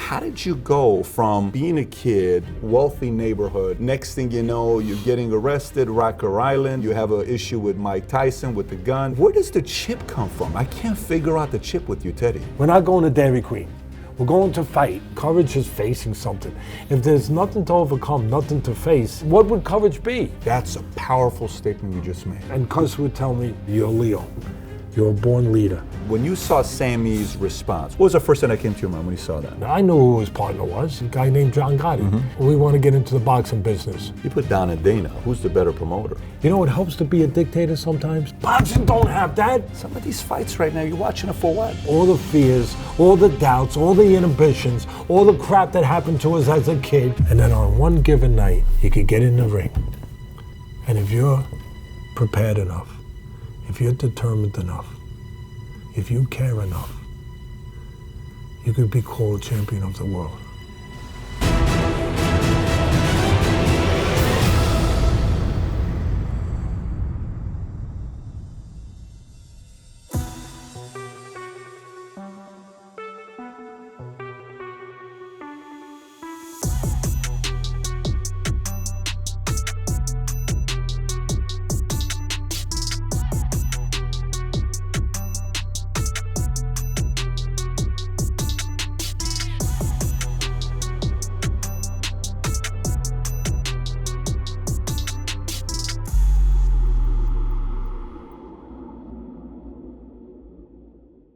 How did you go from being a kid, wealthy neighborhood, next thing you know, you're getting arrested, Rocker Island, you have an issue with Mike Tyson with the gun. Where does the chip come from? I can't figure out the chip with you, Teddy. We're not going to Dairy Queen. We're going to fight. Courage is facing something. If there's nothing to overcome, nothing to face, what would courage be? That's a powerful statement you just made. And Cuz would tell me, you're Leo. You're a born leader. When you saw Sammy's response, what was the first thing that came to your mind when you saw that? Now, I knew who his partner was, a guy named John Gotti. We want to get into the boxing business. You put Don and Dana. Who's the better promoter? You know, it helps to be a dictator sometimes. Boxing don't have that. Some of these fights right now, you're watching it for what? All the fears, all the doubts, all the inhibitions, all the crap that happened to us as a kid. And then on one given night, you could get in the ring. And if you're prepared enough, if you're determined enough, if you care enough, you could be called champion of the world.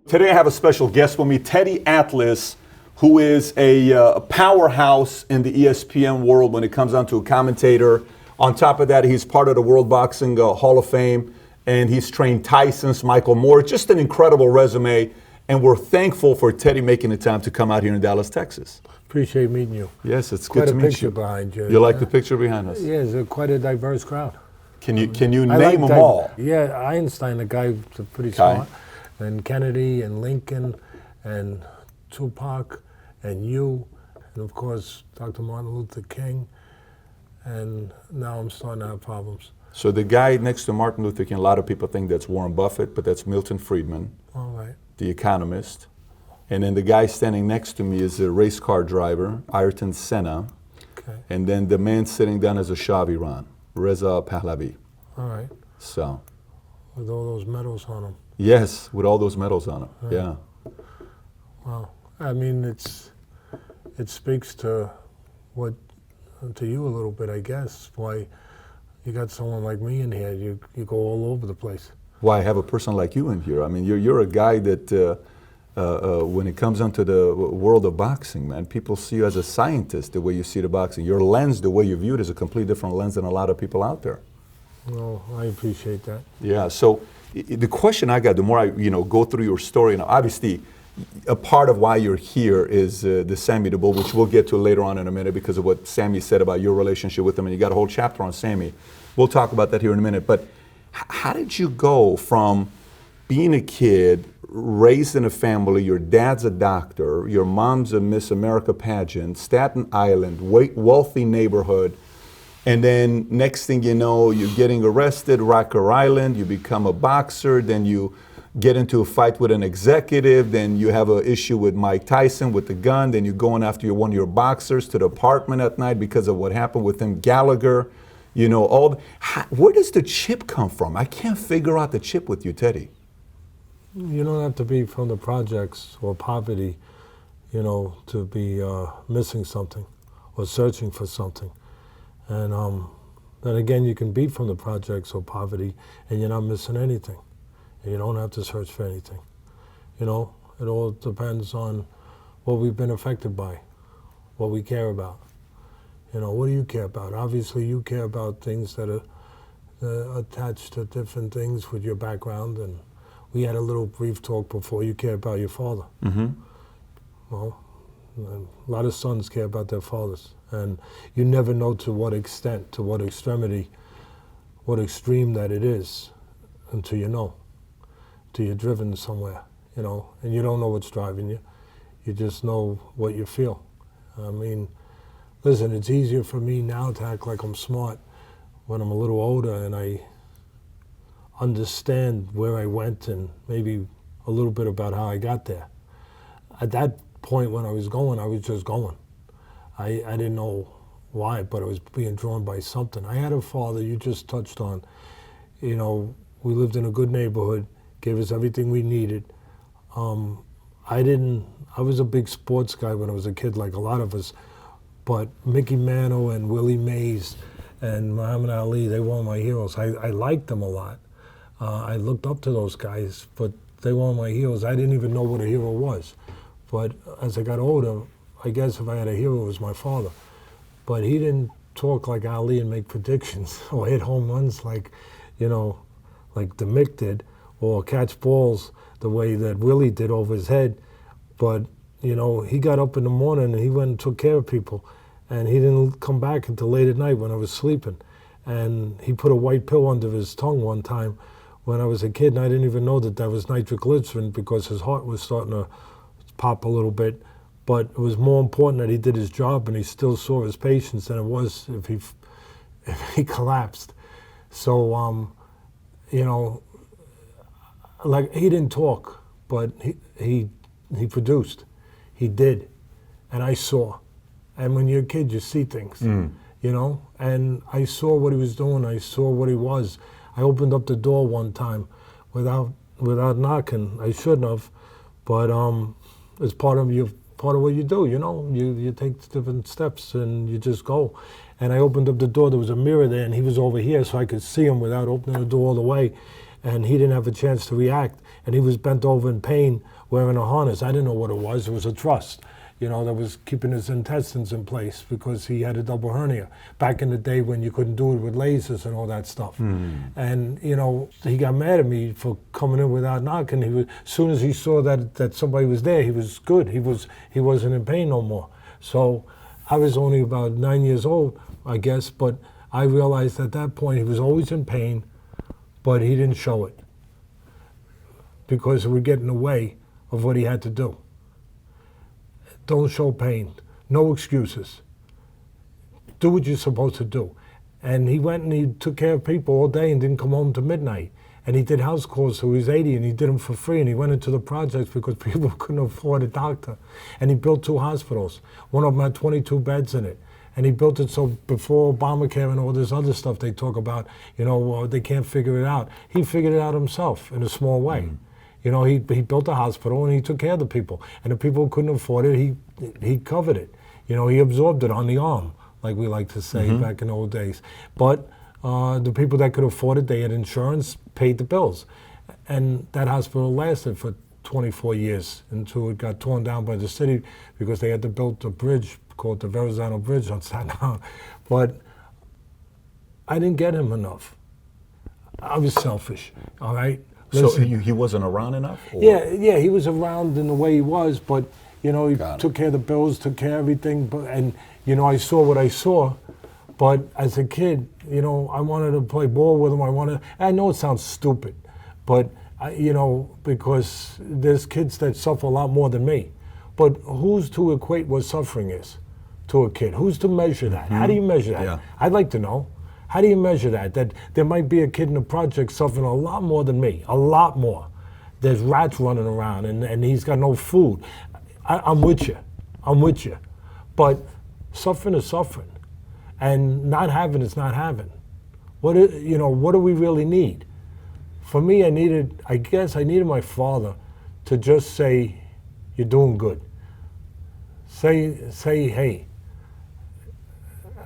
Today I have a special guest with me, Teddy Atlas, who is a powerhouse in the ESPN world when it comes down to a commentator. On top of that, he's part of the World Boxing Hall of Fame, and he's trained Tyson's, Michael Moore. Just an incredible resume, and we're thankful for Teddy making the time to come out here in Dallas, Texas. Appreciate meeting you. Yes, it's good to meet you. Quite a picture behind you. You like the picture behind us? Yeah, it's quite a diverse crowd. Can you name them all? Yeah, Einstein, the guy who's pretty smart. And Kennedy and Lincoln and Tupac and you, and of course Dr. Martin Luther King, and now I'm starting to have problems. So the guy next to Martin Luther King, a lot of people think that's Warren Buffett, but that's Milton Friedman, all right, the economist. And then the guy standing next to me is a race car driver, Ayrton Senna. Okay. And then the man sitting down is a Shah of Iran, Reza Pahlavi. All right. So. With all those medals on him. Yes, with all those medals on him. Right. Yeah. Well, I mean, it speaks to you a little bit, I guess. Why you got someone like me in here? You go all over the place. Why I have a person like you in here? I mean, you're a guy that when it comes onto the world of boxing, man, people see you as a scientist. The way you see the boxing, your lens, the way you view it, is a completely different lens than a lot of people out there. Well, I appreciate that. Yeah. So the question I got, the more I go through your story, and obviously a part of why you're here is the Sammy the Bull, which we'll get to later on in a minute because of what Sammy said about your relationship with him, and you got a whole chapter on Sammy. We'll talk about that here in a minute. But how did you go from being a kid, raised in a family, your dad's a doctor, your mom's a Miss America pageant, Staten Island, wealthy neighborhood, and then next thing you know, you're getting arrested, Rocker Island, you become a boxer, then you get into a fight with an executive, then you have an issue with Mike Tyson with the gun, then you're going after one of your boxers to the apartment at night because of what happened with him, Gallagher. Where does the chip come from? I can't figure out the chip with you, Teddy. You don't have to be from the projects or poverty, to be missing something or searching for something. And then again, you can be from the projects or poverty and you're not missing anything. And you don't have to search for anything. It all depends on what we've been affected by, what we care about. What do you care about? Obviously, you care about things that are attached to different things with your background. And we had a little brief talk before. You care about your father. Mm-hmm. Well, a lot of sons care about their fathers. And you never know to what extent, to what extremity, what extreme that it is until you know, until you're driven somewhere, and you don't know what's driving you. You just know what you feel. I mean, listen, it's easier for me now to act like I'm smart when I'm a little older and I understand where I went and maybe a little bit about how I got there. At that point when I was just going. I didn't know why, but I was being drawn by something. I had a father, you just touched on, you know, we lived in a good neighborhood, gave us everything we needed. I was a big sports guy when I was a kid, like a lot of us, but Mickey Mantle and Willie Mays and Muhammad Ali, they were my heroes. I liked them a lot. I looked up to those guys, but they weren't my heroes. I didn't even know what a hero was. But as I got older, I guess if I had a hero, it was my father. But he didn't talk like Ali and make predictions or hit home runs like, you know, like the Mick did, or catch balls the way that Willie did over his head. But, you know, he got up in the morning and he went and took care of people. And he didn't come back until late at night when I was sleeping. And he put a white pill under his tongue one time when I was a kid, and I didn't even know that that was nitroglycerin because his heart was starting to pop a little bit. But it was more important that he did his job and he still saw his patients than it was if he collapsed. So, you know, like he didn't talk, but he produced. He did, and I saw. And when you're a kid, you see things, you know? And I saw what he was doing. I saw what he was. I opened up the door one time without knocking. I shouldn't have, but it's part of what you do, you know? You take different steps and you just go. And I opened up the door. There was a mirror there, and he was over here, so I could see him without opening the door all the way. And he didn't have a chance to react. And he was bent over in pain, wearing a harness. I didn't know what it was. It was a truss, you know, that was keeping his intestines in place because he had a double hernia back in the day when you couldn't do it with lasers and all that stuff. And, you know, he got mad at me for coming in without knocking. As soon as he saw that somebody was there, he was good. He wasn't in pain no more. So I was only about 9 years old, I guess, but I realized at that point he was always in pain, but he didn't show it because it would get in the way of what he had to do. Don't show pain. No excuses. Do what you're supposed to do. And he went and he took care of people all day and didn't come home till midnight. And he did house calls till he was 80, and he did them for free. And he went into the projects because people couldn't afford a doctor. And he built 2 hospitals. One of them had 22 beds in it. And he built it so before Obamacare and all this other stuff they talk about, you know, they can't figure it out. He figured it out himself in a small way. You know, he built a hospital and he took care of the people. And the people who couldn't afford it, he covered it. You know, he absorbed it on the arm, like we like to say back in the old days. But the people that could afford it, they had insurance, paid the bills. And that hospital lasted for 24 years until it got torn down by the city because they had to build a bridge called the Valuetainment Bridge on Staten Island. But I didn't get him enough. I was selfish, all right? Listen, so he wasn't around enough? Or? Yeah, he was around in the way he was, but, you know, he took care of the bills, took care of everything, and, you know, I saw what I saw, but as a kid, you know, I wanted to play ball with him. I know it sounds stupid, but, you know, because there's kids that suffer a lot more than me, but who's to equate what suffering is to a kid? Who's to measure that? How do you measure that? Yeah. I'd like to know. How do you measure that? That there might be a kid in the project suffering a lot more than me, a lot more. There's rats running around and he's got no food. I'm with you. But suffering is suffering. And not having is not having. What do we really need? For me, I needed my father to just say, you're doing good. Say, hey,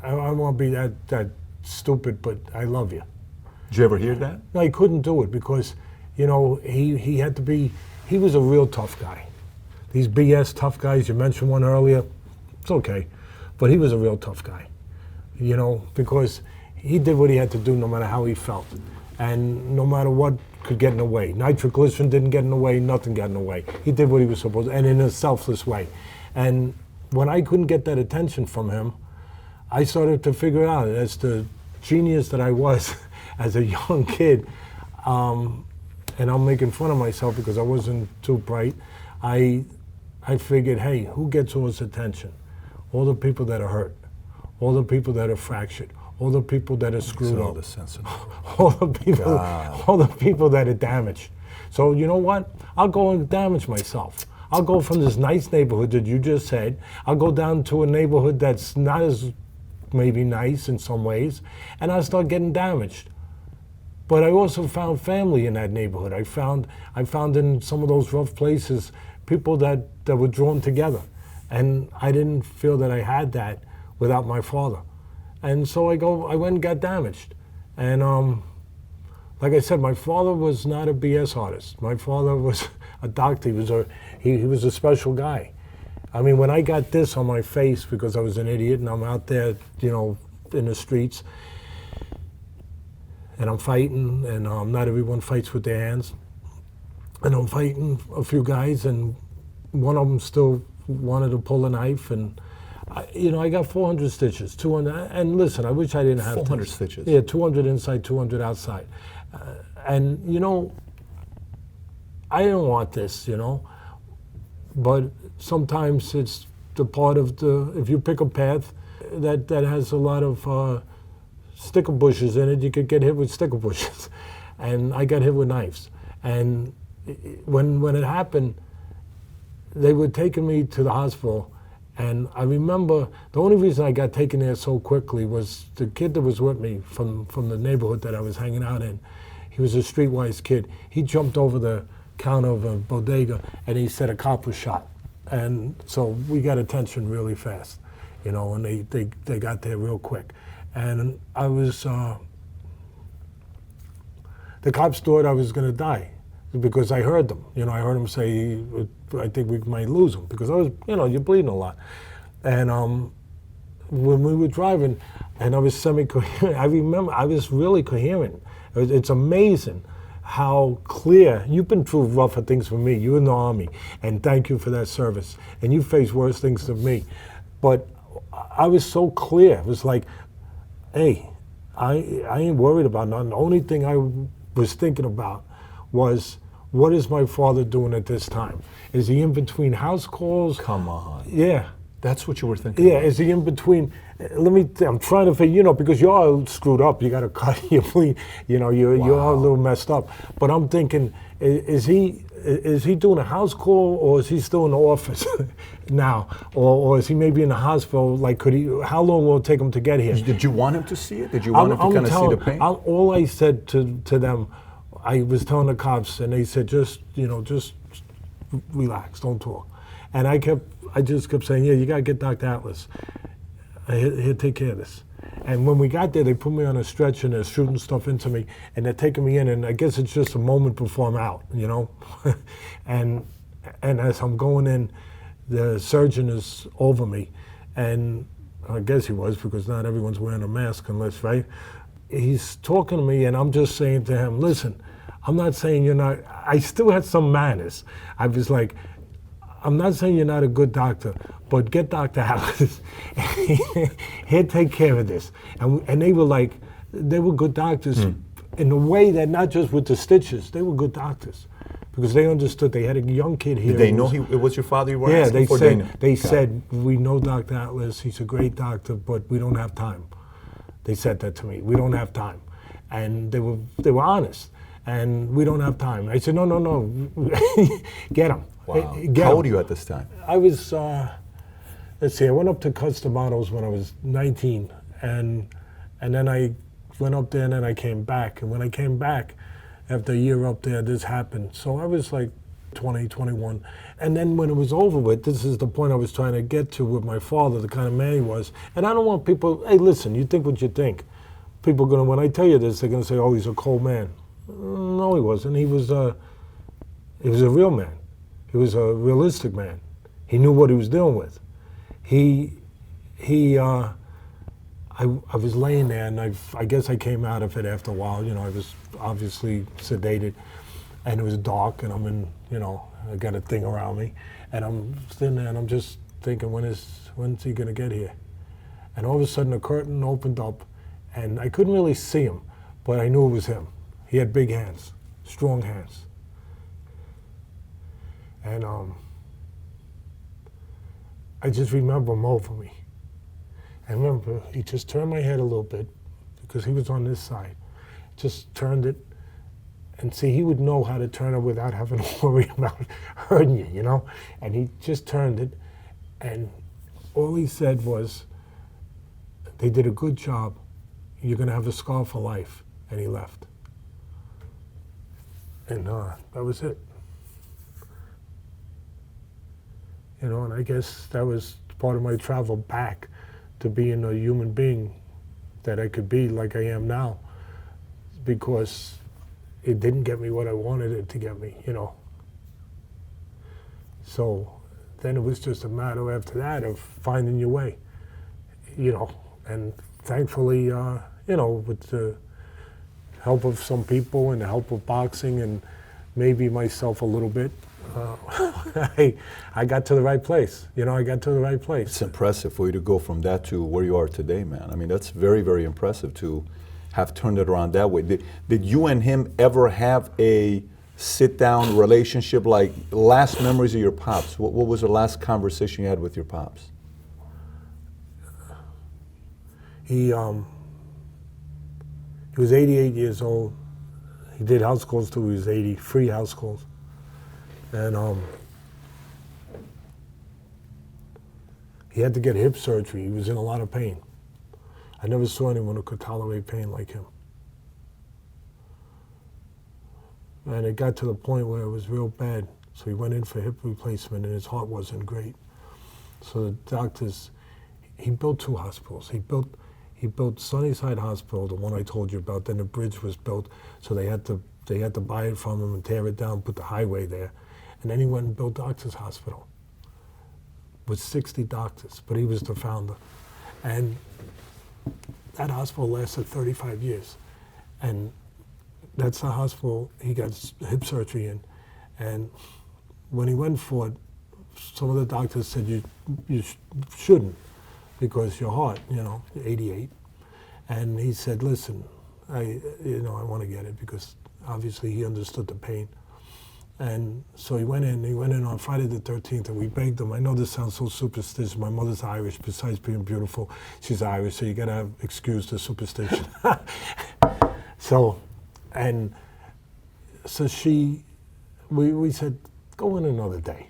I won't be that stupid, but I love you. Did you ever hear that? No, he couldn't do it because, you know, he had to be, he was a real tough guy. These BS tough guys, you mentioned one earlier, it's okay, but he was a real tough guy, you know, because he did what he had to do no matter how he felt. And no matter what could get in the way. Nitroglycerin didn't get in the way, nothing got in the way. He did what he was supposed to, and in a selfless way. And when I couldn't get that attention from him, I started to figure it out. As the genius that I was as a young kid, and I'm making fun of myself because I wasn't too bright, I figured, hey, who gets all this attention? All the people that are hurt, all the people that are fractured, all the people that are screwed up, all the people that are damaged. So you know what? I'll go and damage myself. I'll go from this nice neighborhood that you just said, I'll go down to a neighborhood that's not as maybe nice in some ways, and I'll start getting damaged. But I also found family in that neighborhood. I found in some of those rough places people that were drawn together. And I didn't feel that I had that without my father. And so I went and got damaged. And like I said, my father was not a BS artist. My father was a doctor. He was a special guy. I mean, when I got this on my face because I was an idiot and I'm out there, you know, in the streets, and I'm fighting, and not everyone fights with their hands. And I'm fighting a few guys, and one of them still wanted to pull a knife, and I got 400 stitches, 200. And listen, I wish I didn't have 400 stitches. Yeah, 200 inside, 200 outside. And I didn't want this, but sometimes it's the part of if you pick a path that has a lot of sticker bushes in it, you could get hit with sticker bushes. And I got hit with knives. And when it happened, they were taking me to the hospital. And I remember the only reason I got taken there so quickly was the kid that was with me from the neighborhood that I was hanging out in. He was a streetwise kid. He jumped over the counter of a bodega and he said a cop was shot. And so we got attention really fast, and they got there real quick. And I was, the cops thought I was going to die because I heard them. I heard them say, I think we might lose him because I was, you're bleeding a lot. And when we were driving and I was semi-coherent, I remember I was really coherent. It's amazing how clear, you've been through rougher things for me. You were in the Army, and thank you for that service. And you faced worse things than me. But I was so clear. It was like, hey, I ain't worried about nothing. The only thing I was thinking about was, what is my father doing at this time? Is he in between house calls? Come on. Yeah. That's what you were thinking Yeah, about. is he in between? I'm trying to figure, because you're all screwed up. You got to cut your bleed. You're all a little messed up. But I'm thinking, is he doing a house call, or is he still in the office now, or is he maybe in the hospital? Like, how long will it take him to get here? Did you want him to see it? Did you want him to kind of see the pain? All I said to them, I was telling the cops, and they said, just relax, don't talk. And I just kept saying, yeah, you got to get Dr. Atlas. He'll take care of this. And when we got there, they put me on a stretcher and they're shooting stuff into me and they're taking me in, and I guess it's just a moment before I'm out, and as I'm going in, the surgeon is over me, and I guess he was, because not everyone's wearing a mask unless, right? He's talking to me and I'm just saying to him, listen, I'm not saying you're not, I still had some manners. I was like, I'm not saying you're not a good doctor, but get Dr. Atlas. He'll take care of this. And they were good doctors in a way that not just with the stitches, they were good doctors because they understood. They had a young kid here. Did they know it was your father you were asking for? They said, we know Dr. Atlas, he's a great doctor, but we don't have time. They said that to me, we don't have time. And they were honest. And we don't have time. I said, no, get him. Wow. How old are you at this time? I was, let's see, I went up to Custom Models when I was 19. And then I went up there and then I came back. And when I came back, after a year up there, this happened. So I was like 20, 21. And then when it was over with, this is the point I was trying to get to with my father, the kind of man he was. And I don't want people, hey, listen, you think what you think. People are going to, when I tell you this, they're going to say, oh, he's a cold man. No, he wasn't. He was a real man. He was a realistic man. He knew what he was dealing with. I was laying there, and I guess I came out of it after a while. I was obviously sedated, and it was dark, and I'm in, I got a thing around me, and I'm sitting there, and I'm just thinking, when's he gonna get here? And all of a sudden, the curtain opened up, and I couldn't really see him, but I knew it was him. He had big hands, strong hands. And I just remember him over me. I remember he just turned my head a little bit because he was on this side. Just turned it, And see, he would know how to turn it without having to worry about hurting you, you know? And he just turned it, and all he said was, they did a good job. You're going to have a scar for life. And he left. And that was it. You know, and I guess that was part of my travel back to being a human being that I could be like I am now, because it didn't get me what I wanted it to get me, you know. So then it was just a matter after that of finding your way, you know. And thankfully, you know, with the help of some people and the help of boxing and maybe myself a little bit, I got to the right place. You know, I got to the right place. It's impressive for you to go from that to where you are today, man. I mean, that's very, very impressive to have turned it around that way. Did you and him ever have a sit-down relationship, like last memories of your pops? What was the last conversation you had with your pops? He was 88 years old. He did house calls till he was 80, free house calls. And he had to get hip surgery. He was in a lot of pain. I never saw anyone who could tolerate pain like him. And it got to the point where it was real bad. So he went in for hip replacement and his heart wasn't great. So the doctors, he built 2 hospitals. He built Sunnyside Hospital, the one I told you about, then the bridge was built, so they had to buy it from him and tear it down, put the highway there. And then he went and built Doctors Hospital with 60 doctors, but he was the founder. And that hospital lasted 35 years. And that's the hospital he got hip surgery in. And when he went for it, some of the doctors said, you shouldn't, because your heart, you know, 88. And he said, listen, I want to get it, because obviously he understood the pain. And so he went in on Friday the 13th, and we begged him. I know this sounds so superstitious. My mother's Irish, besides being beautiful, she's Irish, so you gotta excuse the superstition. So we said, go in another day.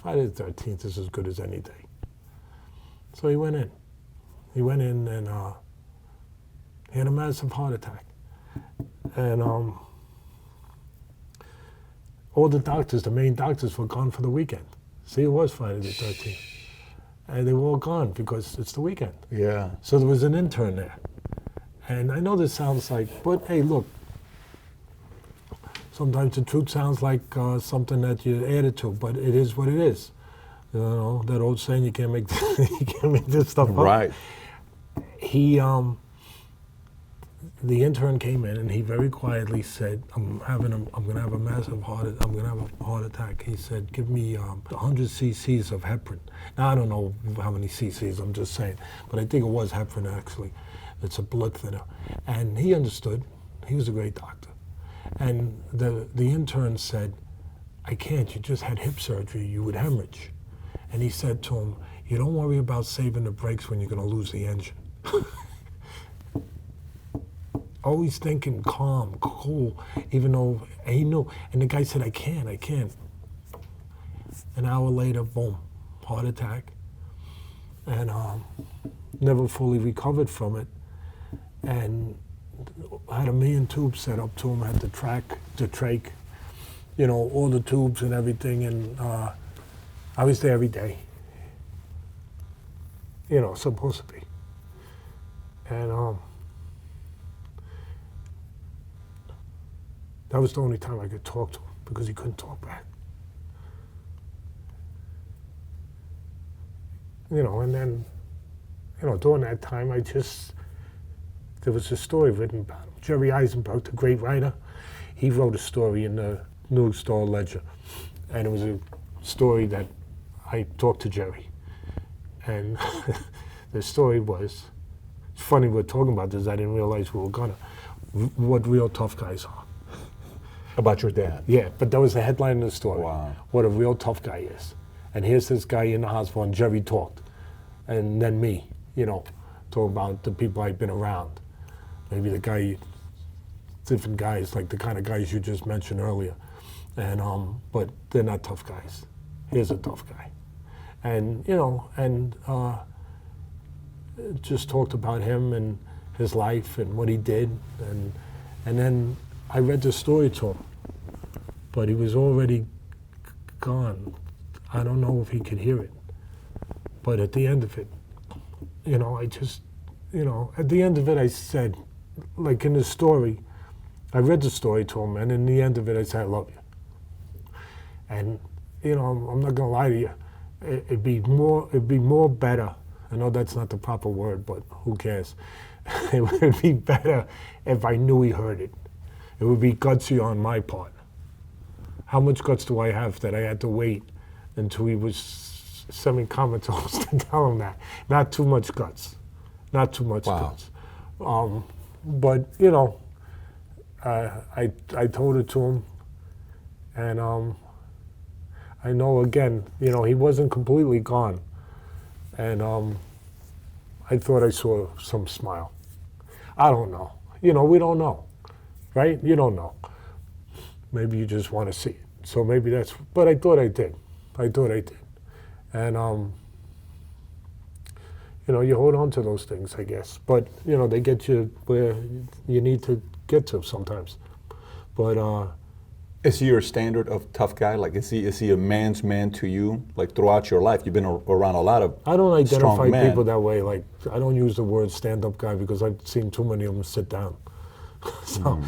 Friday the 13th is as good as any day. So he went in. He went in and he had a massive heart attack. And all the doctors, the main doctors, were gone for the weekend. See, it was Friday the 13th. And they were all gone because it's the weekend. Yeah. So there was an intern there. And I know this sounds like, but hey, look, sometimes the truth sounds like something that you added to, but it is what it is. You know, that old saying, you can't make this stuff up. Right. He, the intern came in and he very quietly said, I'm gonna have a massive heart attack. He said, give me 100 cc's of heparin. Now, I don't know how many cc's, I'm just saying, but I think it was heparin actually. It's a blood thinner. And he understood. He was a great doctor. And the intern said, I can't, you just had hip surgery, you would hemorrhage. And he said to him, you don't worry about saving the brakes when you're gonna lose the engine. Always thinking calm, cool, even though he knew. And the guy said, I can't. An hour later, boom, heart attack. And never fully recovered from it. And had 1 million tubes set up to him, had the trach, you know, all the tubes and everything. And I was there every day. You know, supposed to be. And that was the only time I could talk to him, because he couldn't talk back. You know, and then, you know, during that time, there was a story written about him. Jerry Eisenberg, the great writer, he wrote a story in the New Star Ledger. And it was a story that I talked to Jerry. And the story was, it's funny we're talking about this, I didn't realize we were gonna, what real tough guys are. About your dad? Yeah, but that was the headline of the story. Wow. What a real tough guy is. And here's this guy in the hospital, and Jerry talked. And then me, you know, talk about the people I've been around. Maybe the guy different guys, like the kind of guys you just mentioned earlier, and but they're not tough guys. Here's a tough guy, and just talked about him and his life and what he did, and then I read the story to him, but he was already gone. I don't know if he could hear it, but at the end of it, at the end of it, I said, like in the story, I read the story to him, and in the end of it, I said, I love you. And, I'm not gonna lie to you, it'd be more better. I know that's not the proper word, but who cares? It would be better if I knew he heard it. It would be gutsy on my part. How much guts do I have that I had to wait until he was semi-comatose to tell him that? Not too much guts. Not too much guts. But, I told it to him, and I know, again, he wasn't completely gone. And I thought I saw some smile. I don't know. We don't know, right? You don't know. Maybe you just want to see it. So maybe that's, but I thought I did. And, you hold on to those things, I guess. But, they get you where you need to get to sometimes. But, is he your standard of tough guy? Like, is he a man's man to you? Like, throughout your life, you've been around a lot of I don't identify strong men. people that way. Like, I don't use the word stand-up guy because I've seen too many of them sit down. So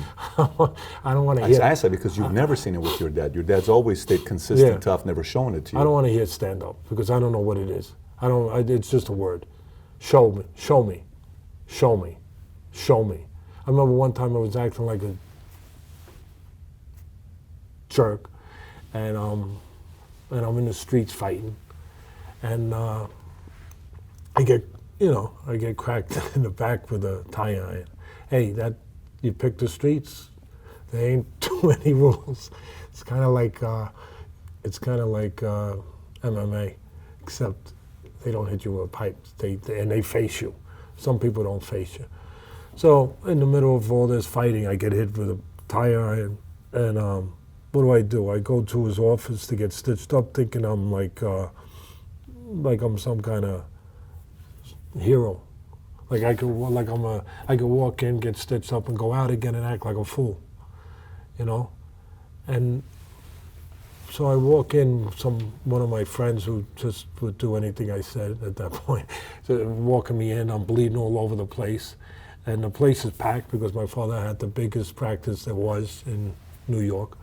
I don't want to hear. I ask that because you've never seen it with your dad. Your dad's always stayed consistent, tough, never shown it to you. I don't want to hear stand-up because I don't know what it is. It's just a word. Show me. I remember one time I was acting like a jerk, and I'm in the streets fighting, and I get cracked in the back with a tire iron. Hey, you pick the streets. There ain't too many rules. It's kind of like MMA, except they don't hit you with a pipe. They face you. Some people don't face you. So in the middle of all this fighting, I get hit with a tire iron, and what do? I go to his office to get stitched up, thinking I'm like I'm some kind of hero. Like I could walk in, get stitched up, and go out again and act like a fool, And so I walk in, one of my friends who just would do anything I said at that point, so walking me in, I'm bleeding all over the place, and the place is packed because my father had the biggest practice there was in New York.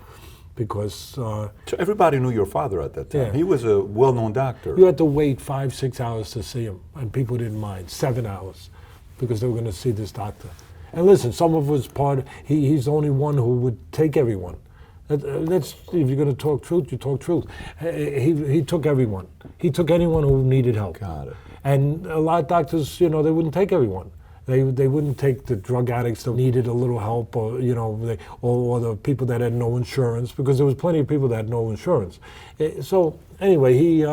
Because so everybody knew your father at that time. Yeah. He was a well-known doctor. You had to wait 5-6 hours to see him, and people didn't mind. 7 hours, because they were going to see this doctor. And listen, some of us he's the only one who would take everyone. That's if you're going to talk truth, you talk truth. He took everyone. He took anyone who needed help. Got it. And a lot of doctors, they wouldn't take everyone. They wouldn't take the drug addicts that needed a little help, or or the people that had no insurance, because there was plenty of people that had no insurance. So anyway,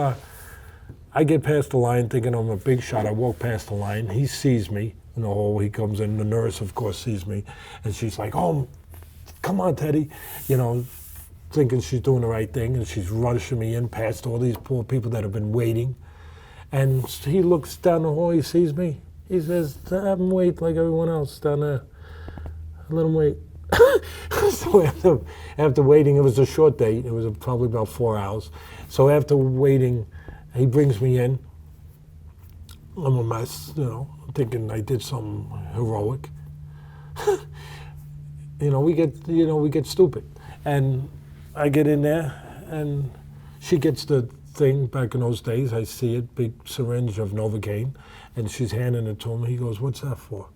I get past the line thinking I'm a big shot. I walk past the line. He sees me in the hall. He comes in. The nurse, of course, sees me, and she's like, "Oh, come on, Teddy," thinking she's doing the right thing, and she's rushing me in past all these poor people that have been waiting. And he looks down the hall. He sees me. He says, have him wait like everyone else down there. Let him wait. So after waiting, it was a short date. It was probably about 4 hours. So after waiting, he brings me in. I'm a mess, thinking I did something heroic. We get stupid. And I get in there, and she gets the thing. Back in those days, I see it, big syringe of Novocaine. And she's handing it to him. He goes, "What's that for?"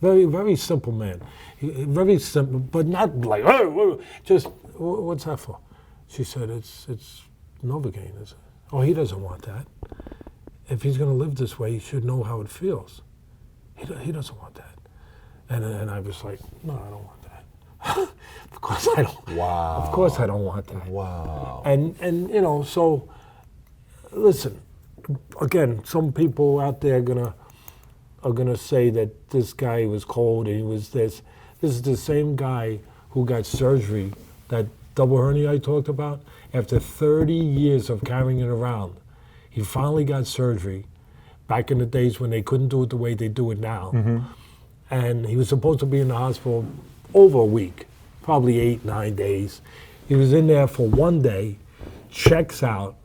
Very, very simple man. Very simple, but not like, oh, just, "What's that for?" She said, it's Novocaine, is it? Oh, he doesn't want that. If he's going to live this way, he should know how it feels. He doesn't want that. And I was like, no, I don't want that. Of course I don't. Wow. Of course I don't want that. Wow. And so, listen, again, some people out there are gonna say that this guy was cold and he was this. This is the same guy who got surgery, that double hernia I talked about. After 30 years of carrying it around, he finally got surgery back in the days when they couldn't do it the way they do it now. And he was supposed to be in the hospital over a week, probably 8, 9 days. He was in there for 1 day, checks out,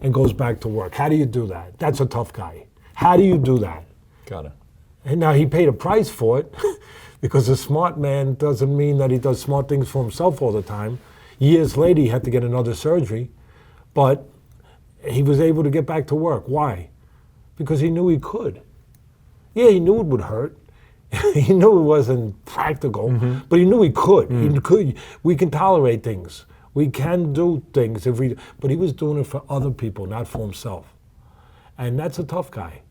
and goes back to work. How do you do that? That's a tough guy. How do you do that? Got it. And now he paid a price for it because a smart man doesn't mean that he does smart things for himself all the time. Years later, he had to get another surgery, but he was able to get back to work. Why? Because he knew he could. Yeah, he knew it would hurt. He knew it wasn't practical, but he knew he could. He could. We can tolerate things. We can do things if we. But he was doing it for other people, not for himself. And that's a tough guy.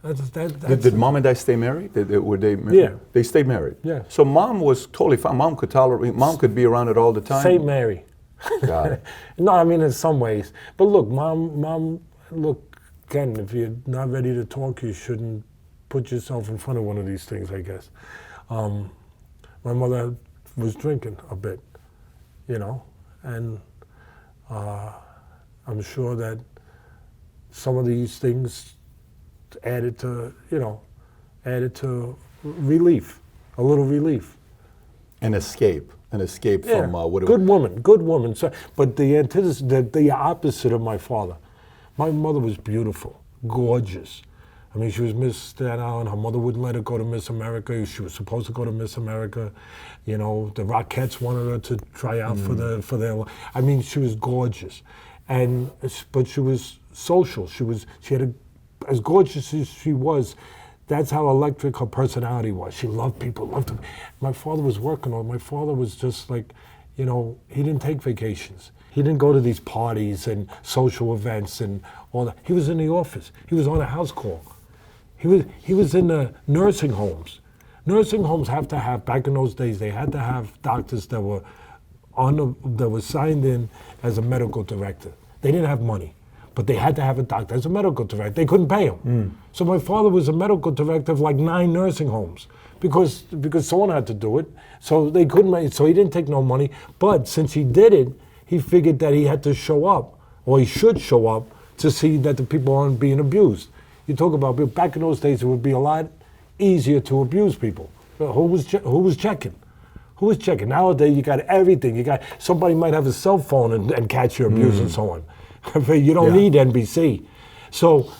Did mom and dad stay married? Were they married? Yeah. They stayed married? Yeah. So mom was totally fine. Mom could tolerate, mom could be around it all the time? St. Mary. Got it. No, I mean in some ways. But look, mom, look, Ken, if you're not ready to talk, you shouldn't put yourself in front of one of these things, I guess. My mother was drinking a bit, you know, and I'm sure that some of these things added to relief, a little relief. An escape from what it Good woman. So, but the opposite of my father. My mother was beautiful, gorgeous. I mean, she was Miss Staten Island. Her mother wouldn't let her go to Miss America. She was supposed to go to Miss America. You know, the Rockettes wanted her to try out for their. I mean, she was gorgeous, but she was social. She had as gorgeous as she was. That's how electric her personality was. She loved people, loved them. My father was working on. My father was just like, you know, he didn't take vacations. He didn't go to these parties and social events and all that. He was in the office. He was on a house call. He was in the nursing homes. Nursing homes have to have, back in those days, they had to have doctors that were signed in as a medical director. They didn't have money, but they had to have a doctor as a medical director. They couldn't pay him. So my father was a medical director of like 9 nursing homes because someone had to do it. So they couldn't make, so he didn't take no money. But since he did it, he figured that he had to show up, or he should show up, to see that the people aren't being abused. You talk about, back in those days, it would be a lot easier to abuse people. Who was checking? Who was checking? Nowadays, you got everything. You got, somebody might have a cell phone and catch your abuse and so on. You don't need NBC. So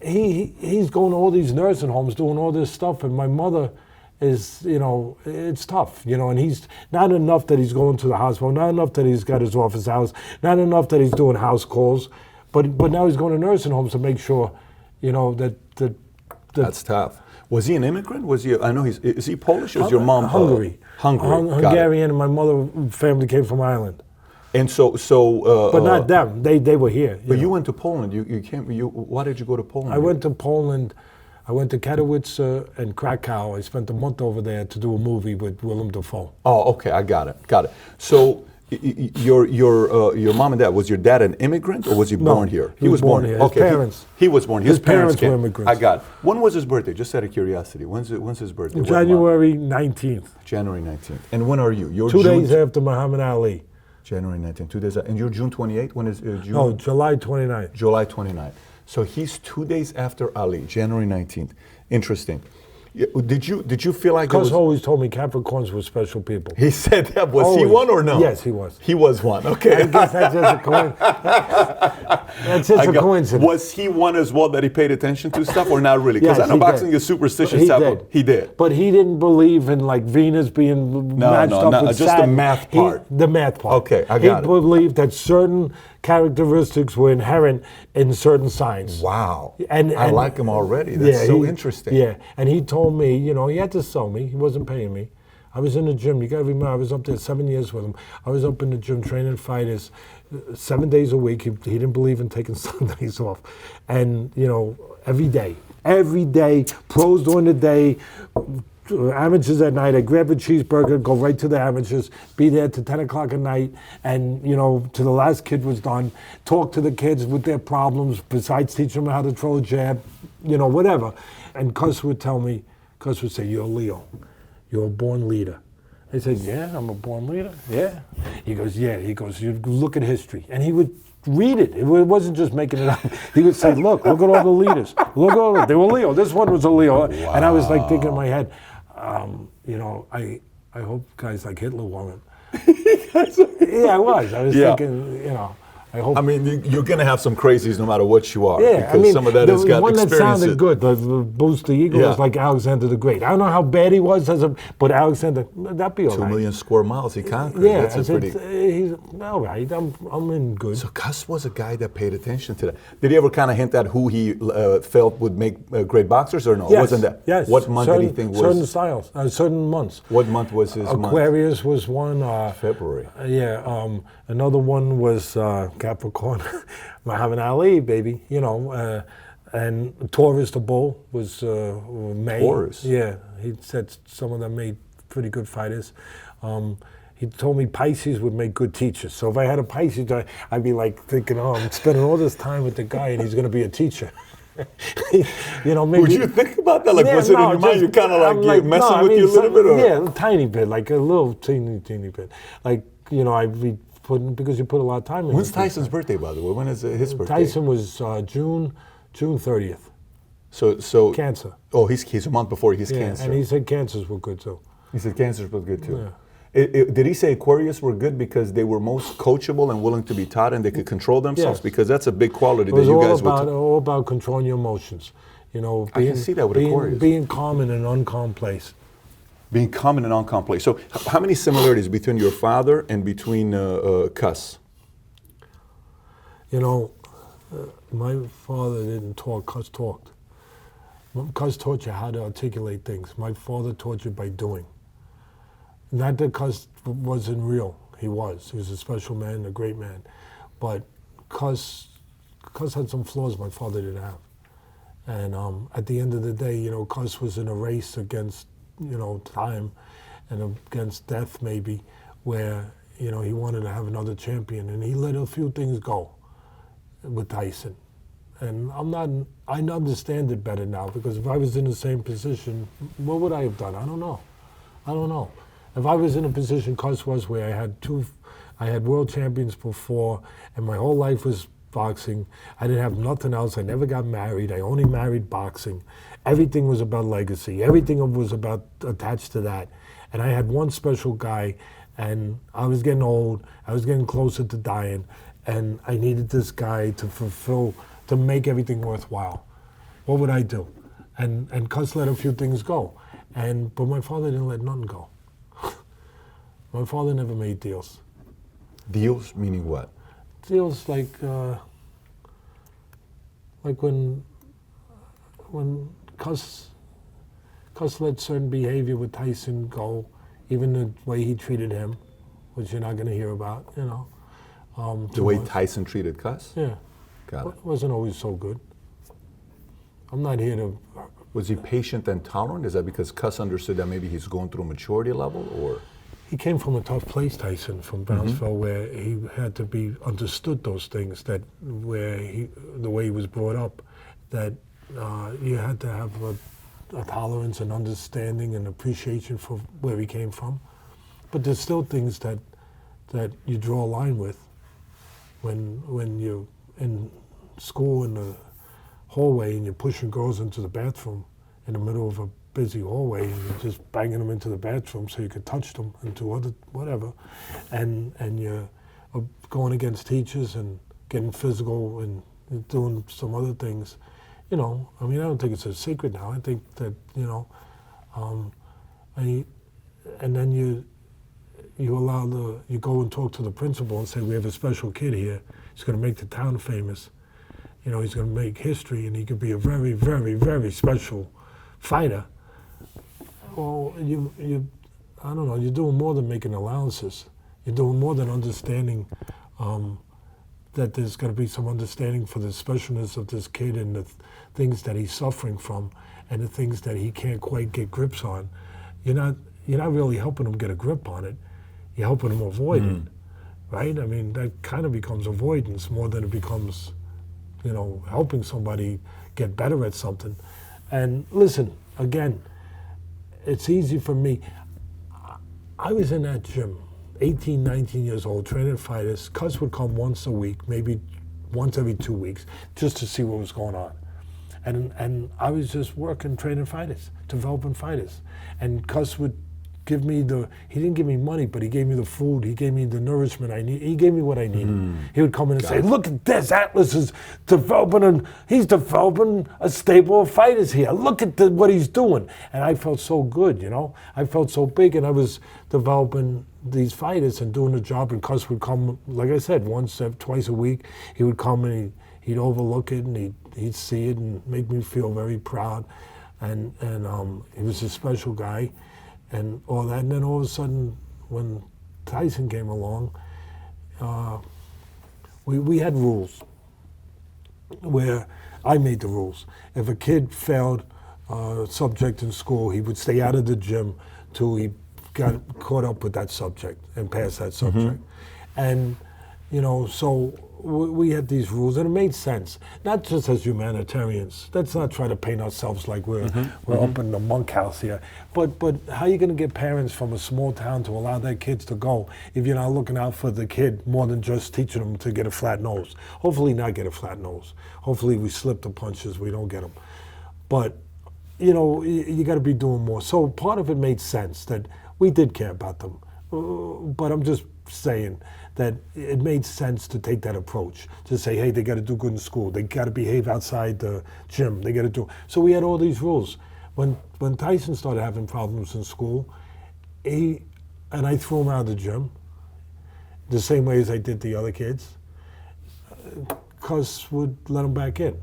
he's going to all these nursing homes, doing all this stuff, and my mother is, you know, it's tough, you know, and he's not enough that he's going to the hospital, not enough that he's got his office hours, not enough that he's doing house calls, but now he's going to nursing homes to make sure, you know, that that's tough. Was he an immigrant? I know is he Polish? Or was your mom Hungary? Hungarian, and my mother family came from Ireland. And so but not them. They were here. But you went to Poland. Why did you go to Poland? I went to Poland. I went to Katowice and Krakow. I spent a month over there to do a movie with Willem Dafoe. Oh, okay, I got it. So your mom and dad, was your dad an immigrant or was he born here? He was born here. Okay, his parents. He was born. His parents came. were immigrants. I got it. When was his birthday? Just out of curiosity. When's his birthday? January 19th. January 19th. And when are you? You're 2 days after Muhammad Ali. January 19th. 2 days. And you're June 28th? When is June? No, July 29th. July 29th. So he's 2 days after Ali, January 19th. Interesting. Did you feel like Cuz always told me Capricorns were special people. He said that. Was always. He one or no? Yes, he was. He was one. Okay. I guess that's just a coincidence. That's just a coincidence. Was he one as well that he paid attention to stuff or not really? Because Yes, I know he boxing did. is superstitious. He did. But he didn't believe in like Venus being matched up with just Saturn. the math part. The math part. Okay, I got it. He believed that certain characteristics were inherent in certain signs. Wow. And I like him already. That's so interesting. Yeah, and he told me, you know, he had to sell me. He wasn't paying me. I was in the gym. You got to remember, I was up there 7 years with him. I was up in the gym training fighters 7 days a week. He didn't believe in taking Sundays off. And, you know, every day, pros during the day, amateurs at night. I grab a cheeseburger, go right to the amateurs, be there till 10 o'clock at night, and, you know, till the last kid was done, talk to the kids with their problems, besides teaching them how to throw a jab, you know, whatever. And Cus would say, you're a Leo. you're a born leader. I said, yeah, I'm a born leader. Yeah. He goes, yeah. He goes, you look at history. And he would read it. It wasn't just making it up. He would say, look at all the leaders. Look at all they were Leo. This one was a Leo. Wow. And I was like thinking in my head, you know, I hope guys like Hitler weren't. Yeah, I was. I was thinking, you know, I hope. I mean, you're going to have some crazies no matter what you are. Yeah, because I mean, some of that has got one that experience. sounded good, the boost the ego, was like Alexander the Great. I don't know how bad he was, but Alexander, that'd be all 2 right. 2 million square miles he conquered. Yeah, That's a pretty. He's all right. I'm in good. So Cus was a guy that paid attention to that. Did he ever kind of hint at who he felt would make great boxers, or no? Yes, Wasn't that? Yes. What month did he think was? Certain styles, certain months. What month was his month? Aquarius was one. February. Another one was Capricorn. Muhammad Ali, baby, you know, and Taurus the bull was May. Taurus? Yeah, he said some of them made pretty good fighters. He told me Pisces would make good teachers. So if I had a Pisces, I'd be like thinking, oh, I'm spending all this time with the guy and he's going to be a teacher. You know, maybe. Would you think about that? Like, was it in your mind? You're kind of like messing with you a little bit? Or? Yeah, a tiny bit, like a little teeny bit. Like, you know, I'd be putting, because you put a lot of time in. When's Tyson's birthday, by the way? When is his birthday? Tyson was June 30th. So Cancer. Oh, he's a month before he's cancer. And he said cancers were good too. He said cancers were good too. Yeah. Did he say Aquarius were good because they were most coachable and willing to be taught and they could control themselves? Yes. Because that's a big quality It was that you guys would. all about controlling your emotions. You know, I can see that with Aquarius. Being calm in an uncalm place. Being calm in an uncalm place. So, how many similarities between your father and between Cus? You know, my father didn't talk, Cus talked. Cus taught you how to articulate things. My father taught you by doing. Not that Cus wasn't real. He was. He was a special man, a great man. But Cus had some flaws my father didn't have. And at the end of the day, you know, Cus was in a race against, you know, time and against death maybe, where, you know, he wanted to have another champion. And he let a few things go with Tyson. And I understand it better now, because if I was in the same position, what would I have done? I don't know. If I was in a position Cus was, where I had world champions before, and my whole life was boxing. I didn't have nothing else. I never got married. I only married boxing. Everything was about legacy. Everything was about attached to that. And I had one special guy, and I was getting old. I was getting closer to dying, and I needed this guy to make everything worthwhile. What would I do? And Cus let a few things go. But my father didn't let nothing go. My father never made deals. Deals meaning what? Deals like when Cus let certain behavior with Tyson go, even the way he treated him, which you're not going to hear about, you know. The way Tyson treated Cus? Yeah. Got it. It wasn't always so good. I'm not here to... Was he patient and tolerant? Is that because Cus understood that maybe he's going through a maturity level, or? He came from a tough place, Tyson, from Brownsville, where he had to be understood those things, the way he was brought up, that you had to have a tolerance and understanding and appreciation for where he came from. But there's still things that you draw a line with when you're in school in the hallway and you're pushing girls into the bathroom in the middle of a busy hallway, and you're just banging them into the bathroom so you could touch them and do whatever, and you're going against teachers and getting physical and doing some other things. You know, I mean, I don't think it's a secret now. I think that, you know, and then you go and talk to the principal and say, we have a special kid here. He's going to make the town famous. You know, he's going to make history, and he could be a very, very, very special fighter. Well, I don't know, you're doing more than making allowances. You're doing more than understanding that there's going to be some understanding for the specialness of this kid and the things that he's suffering from and the things that he can't quite get grips on. You're not really helping him get a grip on it. You're helping him avoid it, right? I mean, that kind of becomes avoidance more than it becomes, you know, helping somebody get better at something. And listen, again, it's easy for me. I was in that gym, 18, 19 years old, training fighters. Cuz would come once a week, maybe once every 2 weeks, just to see what was going on. And I was just working, training fighters, developing fighters. And Cus would give me he didn't give me money, but he gave me the food, he gave me the nourishment I need, he gave me what I needed. He would come in and say, look at this, Atlas is he's developing a stable of fighters here. Look at what he's doing. And I felt so good, you know? I felt so big, and I was developing these fighters and doing the job, and Cus would come, like I said, twice a week. He would come and he'd overlook it, and he'd see it and make me feel very proud. And he was a special guy and all that. And then all of a sudden, when Tyson came along, we had rules where I made the rules. If a kid failed a subject in school, he would stay out of the gym till he got caught up with that subject and passed that subject. And, you know, so we had these rules, and it made sense. Not just as humanitarians. Let's not try to paint ourselves like we're up in the monkhouse here. But how are you going to get parents from a small town to allow their kids to go if you're not looking out for the kid more than just teaching them to get a flat nose? Hopefully not get a flat nose. Hopefully we slip the punches, we don't get them. But, you know, you got to be doing more. So part of it made sense that we did care about them. But I'm just saying that it made sense to take that approach, to say, hey, they got to do good in school, they got to behave outside the gym, they got to do. So we had all these rules. When Tyson started having problems in school, and I threw him out of the gym, the same way as I did the other kids, Cus would let him back in.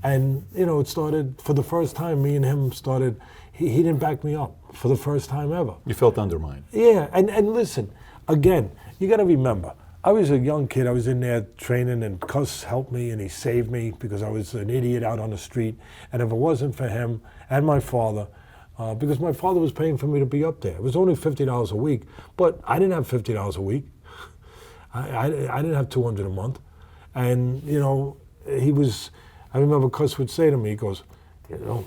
And, you know, it started, for the first time, me and him started, he didn't back me up for the first time ever. You felt undermined. Yeah, and listen, again, you got to remember, I was a young kid. I was in there training, and Cus helped me, and he saved me because I was an idiot out on the street. And if it wasn't for him and my father, because my father was paying for me to be up there. It was only $50 a week, but I didn't have $50 a week. I didn't have $200 a month. And, you know, I remember Cus would say to me, he goes, you know,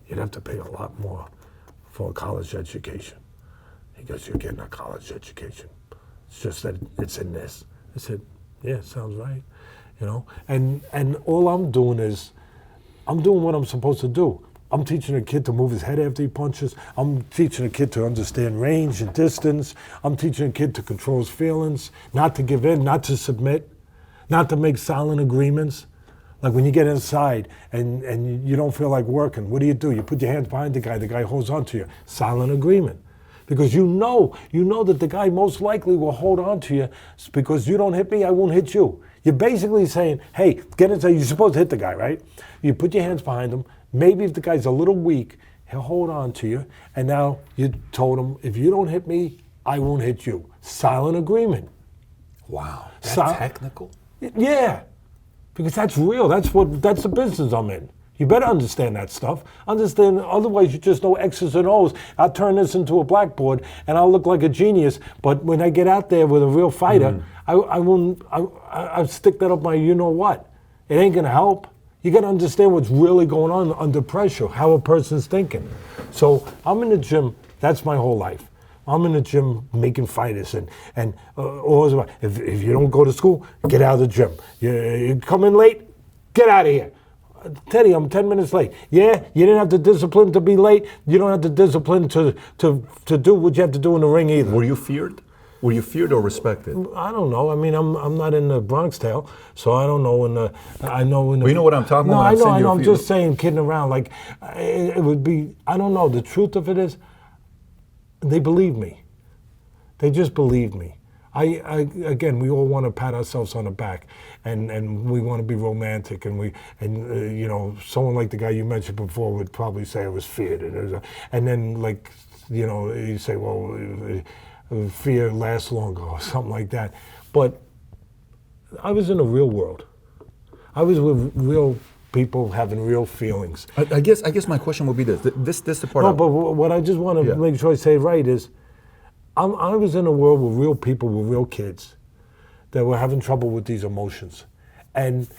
you'd have to pay a lot more for a college education. He goes, you're getting a college education. It's just that it's in this. I said, yeah, sounds right. You know, and all I'm doing is, I'm doing what I'm supposed to do. I'm teaching a kid to move his head after he punches. I'm teaching a kid to understand range and distance. I'm teaching a kid to control his feelings, not to give in, not to submit, not to make silent agreements. Like when you get inside and you don't feel like working, what do? You put your hands behind the guy holds on to you. Silent agreement. Because you know that the guy most likely will hold on to you because you don't hit me, I won't hit you. You're basically saying, hey, get inside, you're supposed to hit the guy, right? You put your hands behind him. Maybe if the guy's a little weak, he'll hold on to you. And now you told him, if you don't hit me, I won't hit you. Silent agreement. Wow, that's technical? Yeah, because that's real. That's the business I'm in. You better understand that stuff. Understand, otherwise you just know X's and O's. I'll turn this into a blackboard and I'll look like a genius, but when I get out there with a real fighter, I'll stick that up my you-know-what. It ain't gonna help. You gotta understand what's really going on under pressure, how a person's thinking. So I'm in the gym, that's my whole life. I'm in the gym making fighters and always about, if you don't go to school, get out of the gym. You come in late, get out of here. Teddy, I'm 10 minutes late. Yeah, you didn't have the discipline to be late. You don't have the discipline to do what you have to do in the ring either. Were you feared? Were you feared or respected? I don't know. I mean, I'm not in the Bronx Tale, so I don't know. Well, you know what I'm talking about? No, I know. I'm just saying, kidding around. Like, it would be, I don't know. The truth of it is, they believe me. They just believe me. Again, we all want to pat ourselves on the back, and we want to be romantic, and you know, someone like the guy you mentioned before would probably say I was feared, and then like, you know, you say, well, fear lasts longer or something like that. But I was in the real world. I was with real people having real feelings. I guess my question would be this the part. No, but what I just want to make sure I say right is, I was in a world with real people, with real kids that were having trouble with these emotions. And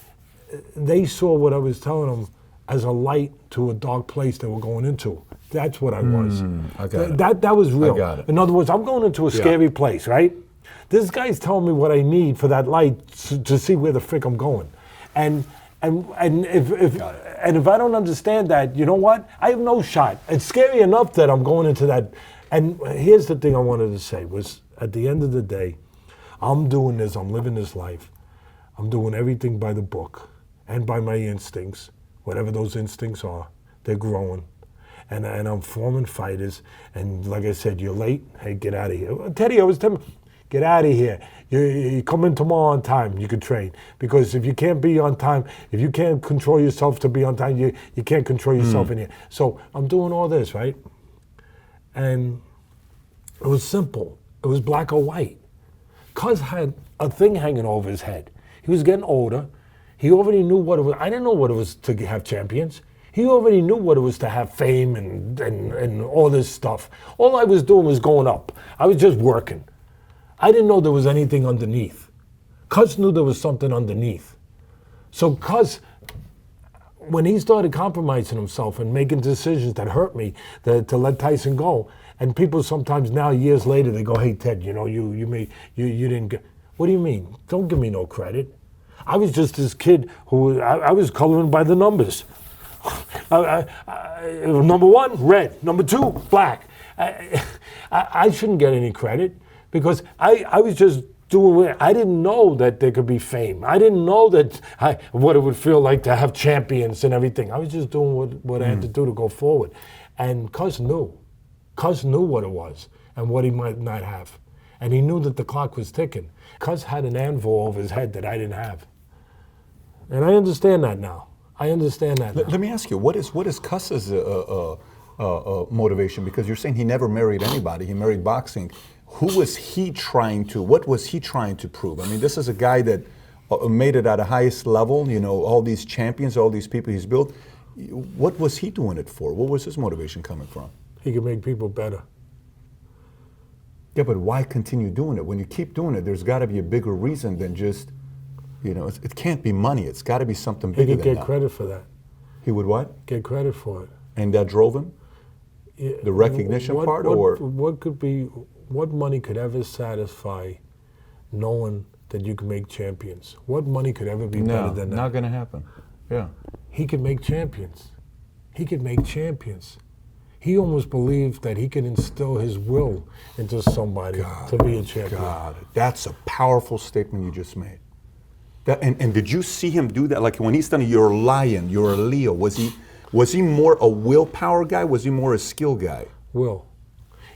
they saw what I was telling them as a light to a dark place they were going into. That's what I was. I got it. That was real. I got it. In other words, I'm going into a scary place, right? This guy's telling me what I need for that light to see where the frick I'm going, and if I don't understand that, you know what? I have no shot. It's scary enough that I'm going into that. And here's the thing I wanted to say was, at the end of the day, I'm doing this. I'm living this life. I'm doing everything by the book and by my instincts, whatever those instincts are. They're growing. And I'm forming fighters. And like I said, you're late. Hey, get out of here. Teddy, I was telling you, get out of here. You come in tomorrow on time, you could train. Because if you can't be on time, if you can't control yourself to be on time, you can't control yourself in here. So I'm doing all this, right? And it was simple. It was black or white. Cuz had a thing hanging over his head. He was getting older. He already knew what it was. I didn't know what it was to have champions. He already knew what it was to have fame and all this stuff. All I was doing was going up. I was just working. I didn't know there was anything underneath. Cuz knew there was something underneath. So Cuz, when he started compromising himself and making decisions that hurt me, to let Tyson go, and people sometimes now, years later, they go, hey, Ted, you know, you didn't get... What do you mean? Don't give me no credit. I was just this kid who, I was coloring by the numbers. Number 1, red. Number 2, black. I shouldn't get any credit because I was just doing it. I didn't know that there could be fame. I didn't know that what it would feel like to have champions and everything. I was just doing what I had to do to go forward. And Cuz knew. Cuz knew what it was and what he might not have. And he knew that the clock was ticking. Cuz had an anvil over his head that I didn't have. And I understand that now. I understand that now. Let me ask you, what is Cus's motivation? Because you're saying he never married anybody. He married boxing. What was he trying to prove? I mean, this is a guy that made it at a highest level, you know, all these champions, all these people he's built. What was he doing it for? What was his motivation coming from? He could make people better. Yeah, but why continue doing it? When you keep doing it, there's got to be a bigger reason than just, you know, it can't be money. It's got to be something bigger than that. He could get credit for that. He would what? Get credit for it. And that drove him? Yeah, the recognition part? What money could ever satisfy knowing that you can make champions? What money could ever be better than that? Not going to happen. Yeah. He could make champions. He could make champions. He almost believed that he could instill his will into somebody to be a champion. God, that's a powerful statement you just made. And did you see him do that? Like when he's telling you, you're a lion, you're a Leo, was he more a willpower guy? Was he more a skill guy? Will.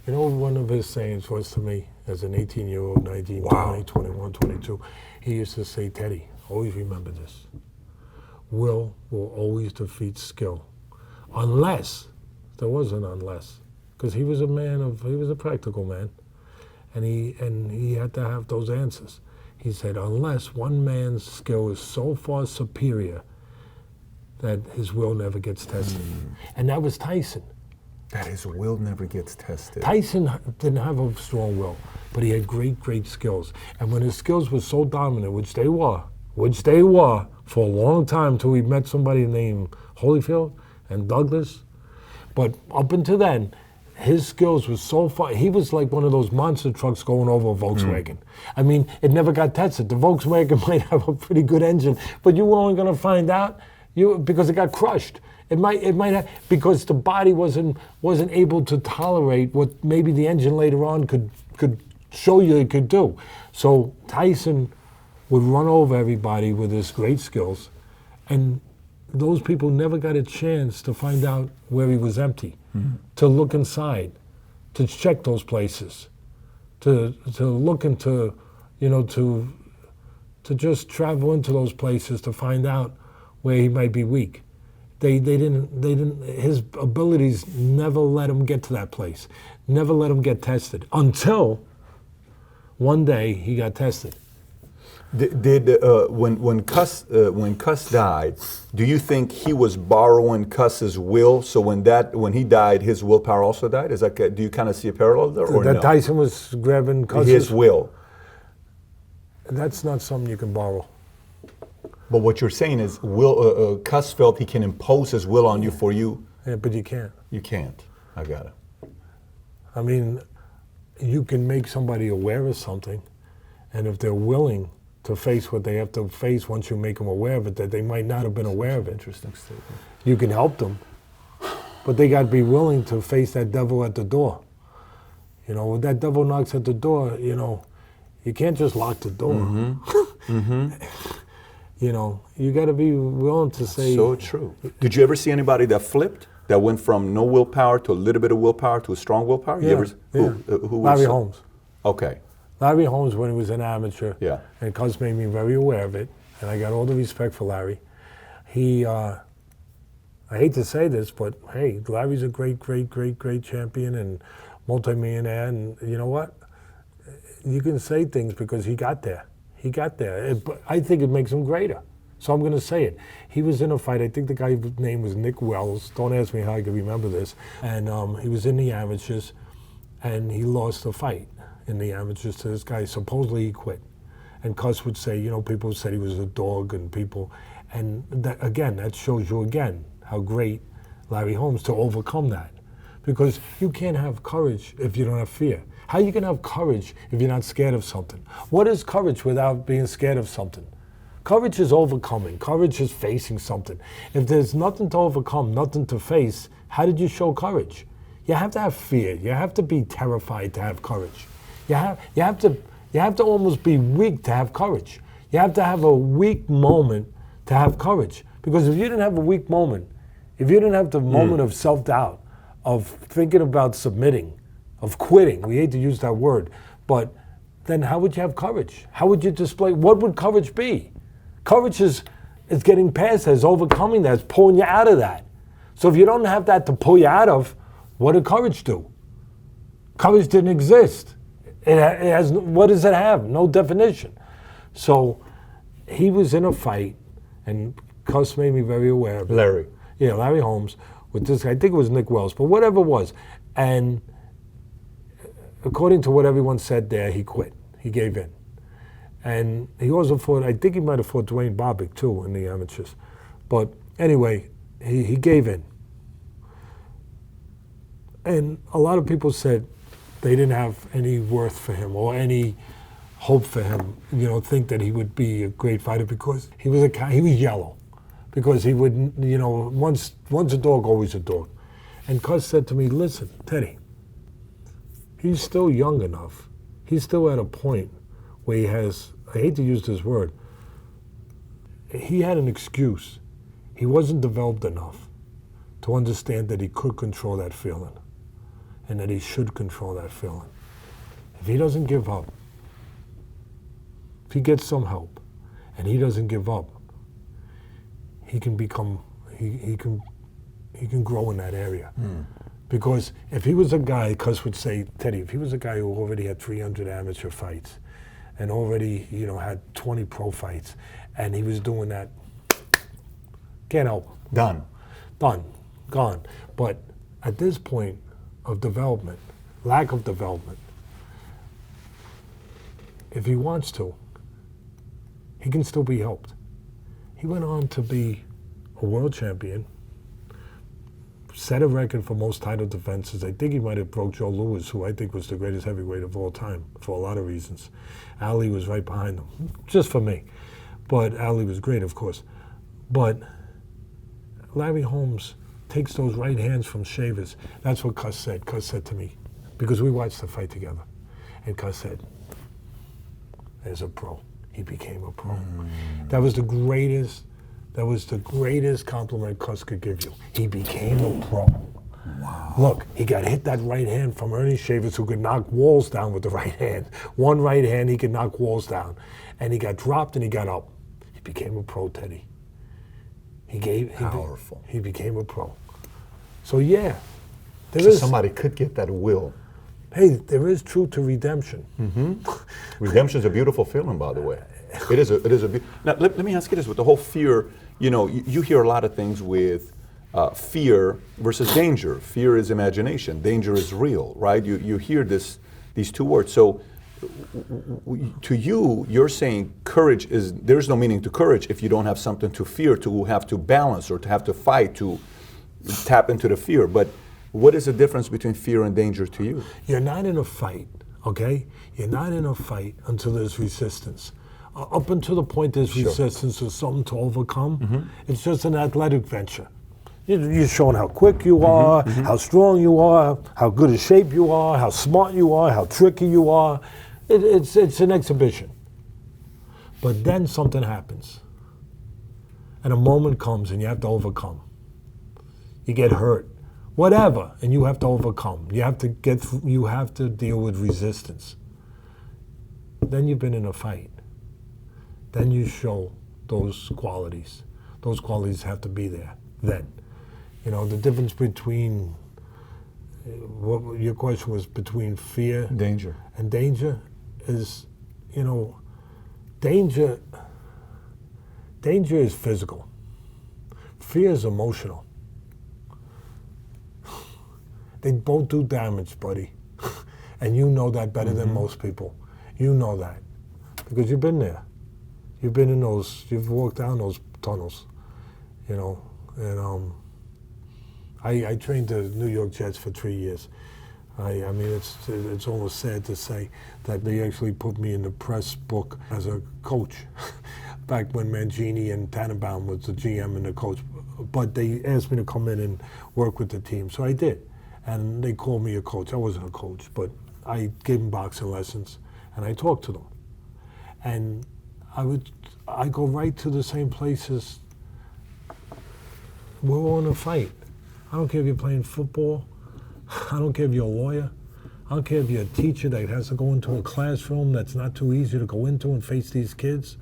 You know, one of his sayings was to me as an 18-year-old, 19, 20, 21, 22, he used to say, Teddy, always remember this. Will always defeat skill. Unless, there was an unless, because he was a practical man, and he had to have those answers. He said, unless one man's skill is so far superior that his will never gets tested. And that was Tyson. That his will never gets tested. Tyson didn't have a strong will, but he had great, great skills. And when his skills were so dominant, which they were for a long time till we met somebody named Holyfield and Douglas. But up until then, his skills were so far. He was like one of those monster trucks going over a Volkswagen. I mean, it never got tested. The Volkswagen might have a pretty good engine, but you were only going to find out because it got crushed. It might have, because the body wasn't able to tolerate what maybe the engine later on could show you it could do. So Tyson would run over everybody with his great skills, and those people never got a chance to find out where he was empty, to look inside, to check those places, to look into, to just travel into those places to find out where he might be weak. They didn't, his abilities never let him get to that place, never let him get tested, until one day he got tested. When Cuss died, do you think he was borrowing Cuss's will? So when he died, his willpower also died. Is that, do you kind of see a parallel there, or that no? Tyson was grabbing Cuss's his will. That's not something you can borrow. But what you're saying is, Cuss felt he can impose his will on you for you. Yeah, but you can't. You can't. I got it. I mean, you can make somebody aware of something, and if they're willing to face what they have to face once you make them aware of it, that they might not have been aware of it. Interesting statement. You can help them, but they got to be willing to face that devil at the door. You know, when that devil knocks at the door, you know, you can't just lock the door. You know, you got to be willing to say. So true. Did you ever see anybody that flipped, that went from no willpower to a little bit of willpower to a strong willpower? Yeah, You ever, yeah. Who Larry was, Holmes. Okay. Larry Holmes, when he was an amateur, Yeah. and Cuz made me very aware of it, and I got all the respect for Larry. He, I hate to say this, but hey, Larry's a great champion and multimillionaire, and you know what? You can say things because he got there. He got there. But I think it makes him greater. So I'm going to say it. He was in a fight. I think the guy's name was Nick Wells. Don't ask me how I can remember this. And he was in the amateurs, and he lost the fight in the amateurs to this guy. Supposedly he quit. And Cus would say, you know, people said he was a dog, and people, and that, again, that shows you again how great Larry Holmes to overcome that. Because you can't have courage if you don't have fear. How you can have courage if you're not scared of something? What is courage without being scared of something? Courage is overcoming. Courage is facing something. If there's nothing to overcome, nothing to face, how did you show courage? You have to have fear. You have to be terrified to have courage. You have to almost be weak to have courage. You have to have a weak moment to have courage. Because if you didn't have a weak moment, if you didn't have the moment of self-doubt, of thinking about submitting, of quitting, we hate to use that word, but then how would you have courage? How would you display, what would courage be? Courage is getting past that, is overcoming that, is pulling you out of that. So if you don't have that to pull you out of, what did courage do? Courage didn't exist. It has, what does it have? No definition. So he was in a fight, and Cus made me very aware of it. Larry. Yeah, Larry Holmes with this guy. I think it was Nick Wells, but whatever it was. And according to what everyone said there, he quit. He gave in. And he also fought, I think he might have fought Dwayne Bobbick too in the amateurs. But anyway, he gave in. And a lot of people said they didn't have any worth for him or any hope for him, you know, think that he would be a great fighter because he was yellow. Because he would, you know, once a dog, always a dog. And Cus said to me, listen, Teddy, he's still young enough. He's still at a point where he has, I hate to use this word, he had an excuse. He wasn't developed enough to understand that he could control that feeling and that he should control that feeling. If he doesn't give up, if he gets some help and he doesn't give up, he can become, he can grow in that area. Because if he was a guy, Cus would say, Teddy, if he was a guy who already had 300 amateur fights and already, you know, had 20 pro fights, and he was doing that, can't help him. Done, gone. But at this point of development, lack of development, if he wants to, he can still be helped. He went on to be a world champion, set a record for most title defenses. I think he might have broke Joe Louis, who I think was the greatest heavyweight of all time for a lot of reasons. Ali was right behind him, just for me. But Ali was great, of course. But Larry Holmes takes those right hands from Shavers. That's what Cus said. Cus said to me, because we watched the fight together. And Cus said, as a pro, he became a pro. That was the greatest compliment Cus could give you. He became a pro. Wow. Look, he got hit that right hand from Ernie Shavers, who could knock walls down with the right hand. One right hand, he could knock walls down. And he got dropped and he got up. He became a pro, Teddy. Powerful. He became a pro. So yeah, somebody could get that will. Hey, there is truth to redemption. Redemption is a beautiful feeling, by the way. It is a now let me ask you this: with the whole fear, you know, you hear a lot of things with fear versus danger. Fear is imagination. Danger is real, right? You hear these two words. So to you, you're saying courage is, there's no meaning to courage if you don't have something to fear, to have to balance or to have to fight, to tap into the fear. But What is the difference between fear and danger to you? You're not in a fight, okay? You're not in a fight until there's resistance. Up until the point there's resistance or something to overcome, it's just an athletic venture. You're showing how quick you are, how strong you are, how good a shape you are, how smart you are, how tricky you are. It's an exhibition. But then something happens. And a moment comes and you have to overcome. You get hurt. Whatever, and you have to overcome. You have to deal with resistance. Then you've been in a fight. Then you show those qualities. Those qualities have to be there then. You know, the difference between, what your question was, between fear Danger. and danger is, you know, danger is physical. Fear is emotional. They both do damage, buddy. And you know that better than most people. You know that. Because you've been there. You've been in those, you've walked down those tunnels, you know. And I trained the New York Jets for 3 years. I mean, it's almost sad to say that they actually put me in the press book as a coach back when Mangini and Tannenbaum was the GM and the coach. But they asked me to come in and work with the team, so I did. And they called me a coach. I wasn't a coach, but I gave them boxing lessons, and I talked to them. And I go right to the same places. We're all in a fight. I don't care if you're playing football. I don't care if you're a lawyer. I don't care if you're a teacher that has to go into a classroom that's not too easy to go into and face these kids.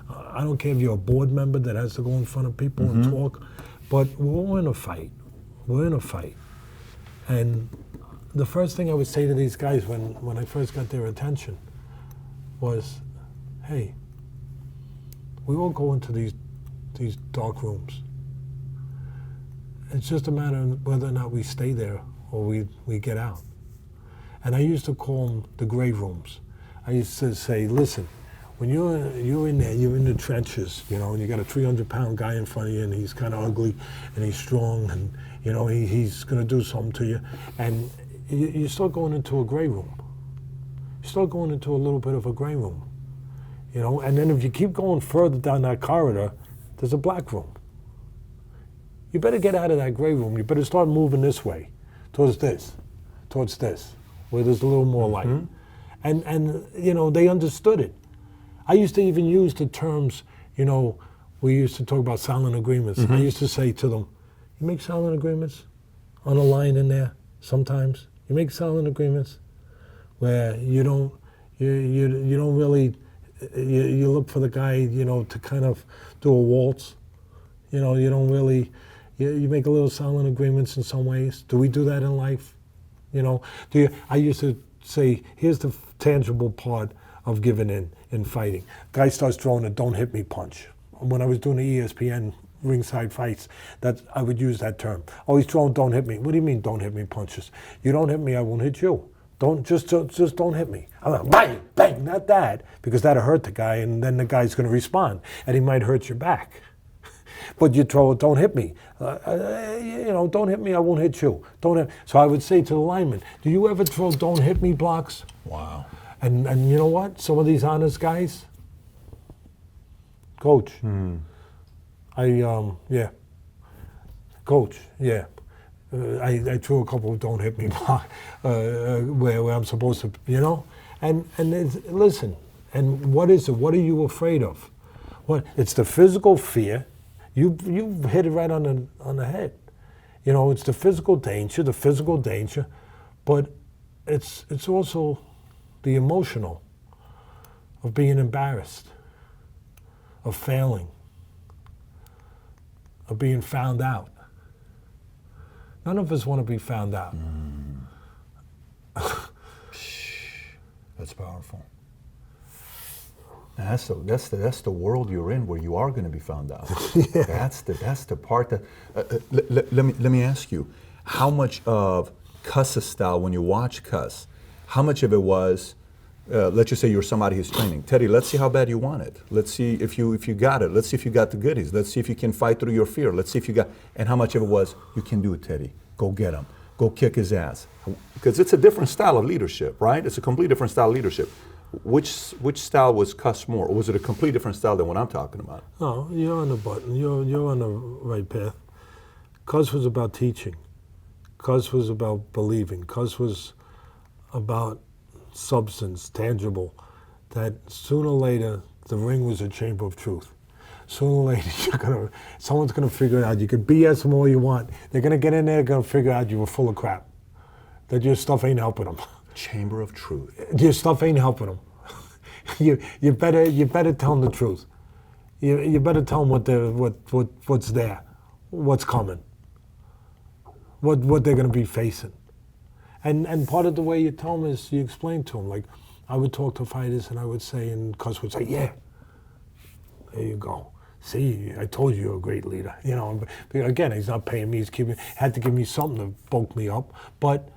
I don't care if you're a board member that has to go in front of people and talk. But we're all in a fight. We're in a fight. And the first thing I would say to these guys when I first got their attention was, hey, we all go into these dark rooms. It's just a matter of whether or not we stay there or we get out. And I used to call them the gray rooms. I used to say, listen, when you're in there, you're in the trenches, you know, and you got a 300-pound guy in front of you, and he's kind of ugly, and he's strong, and you know he's going to do something to you, and you start going into a gray room. You start going into a little bit of a gray room, you know, and then if you keep going further down that corridor, there's a black room. You better get out of that gray room. You better start moving this way, towards this, where there's a little more light. And you know, they understood it. I used to even use the terms, you know, we used to talk about silent agreements. I used to say to them, you make silent agreements on a line in there sometimes. You make silent agreements where you don't really, you look for the guy, you know, to kind of do a waltz. You know, you don't really, you make a little silent agreements in some ways. Do we do that in life? You know, I used to say, here's the tangible part of giving in fighting. Guy starts throwing a don't hit me punch. When I was doing the ESPN ringside fights, that I would use that term. Oh, he's throwing don't hit me. What do you mean don't hit me punches? You don't hit me, I won't hit you. Just don't hit me. I'm like, bang, bang, not that, because that'll hurt the guy, and then the guy's going to respond, and he might hurt your back. But you throw, don't hit me. You know, don't hit me, I won't hit you. Don't hit. So I would say to the lineman, do you ever throw don't hit me blocks? Wow. And you know what? Some of these honest guys, coach, coach, yeah. I threw a couple of don't hit me block where I'm supposed to, you know? And listen, and what is it? What are you afraid of? What? It's the physical fear. You hit it right on the head. You know, it's the physical danger, but it's also the emotional of being embarrassed, of failing, of being found out. None of us want to be found out. That's powerful. And that's the world you're in, where you are going to be found out. Yeah. That's the part that. Let me ask you, how much of Cuss's style, when you watch Cuss, how much of it was? Let's just say you're somebody who's training. Teddy, let's see how bad you want it. Let's see if you got it. Let's see if you got the goodies. Let's see if you can fight through your fear. Let's see if you got. And how much of it was, you can do it, Teddy. Go get him. go kick his ass? Because it's a different style of leadership, right? It's a complete different style of leadership. Which style was cuss more, or was it a complete different style than what I'm talking about? No, you're on the button. You're on the right path. Cuss was about teaching. Cuss was about believing. Cuss was about substance, tangible. That sooner or later, the ring was a chamber of truth. Sooner or later, someone's gonna figure it out. You can BS them all you want. They're gonna get in there, gonna figure out you were full of crap. That your stuff ain't helping them. Chamber of truth. Your stuff ain't helping them. you better tell them the truth. You better tell them what's there, what's coming, what they're gonna be facing. And part of the way you tell them is you explain to them. Like, I would talk to fighters and I would say, and Cuss would say, yeah, there you go. See, I told you you're a great leader. You know, but again, he's not paying me. Had to give me something to bulk me up. But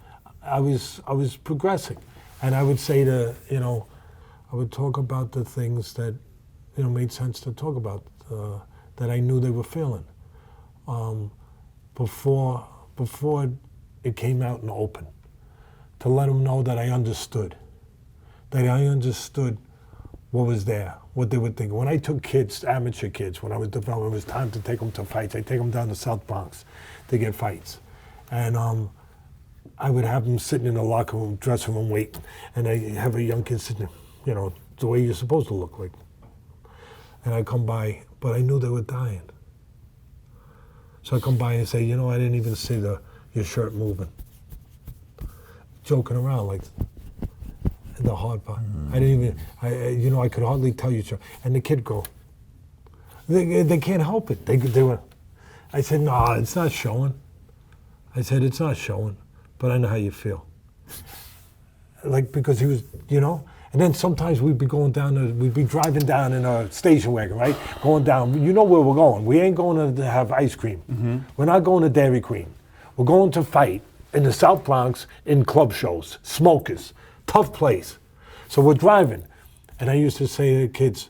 I was progressing. And I would say I would talk about the things that, made sense to talk about, that I knew they were feeling. Before it came out in the open. To let them know that I understood. That I understood what was there, what they were thinking. When I took kids, amateur kids, when I was developing, it was time to take them to fights. I take them down to South Bronx to get fights. And I would have them sitting in the locker room, dressing room, waiting. And I have a young kid sitting, the way you're supposed to look like. And I come by, but I knew they were dying. So I come by and say, I didn't even see your shirt moving. Joking around, like, the hard part. I didn't even, I could hardly tell you. And the kid go, they can't help it. They were, I said, no, it's not showing. I said, it's not showing, but I know how you feel. Like, because he was, and then sometimes we'd be we'd be driving down in a station wagon, right? Going down, you know where we're going. We ain't going to have ice cream. Mm-hmm. We're not going to Dairy Queen. We're going to fight in the South Bronx in club shows, smokers, tough place. So we're driving. And I used to say to the kids,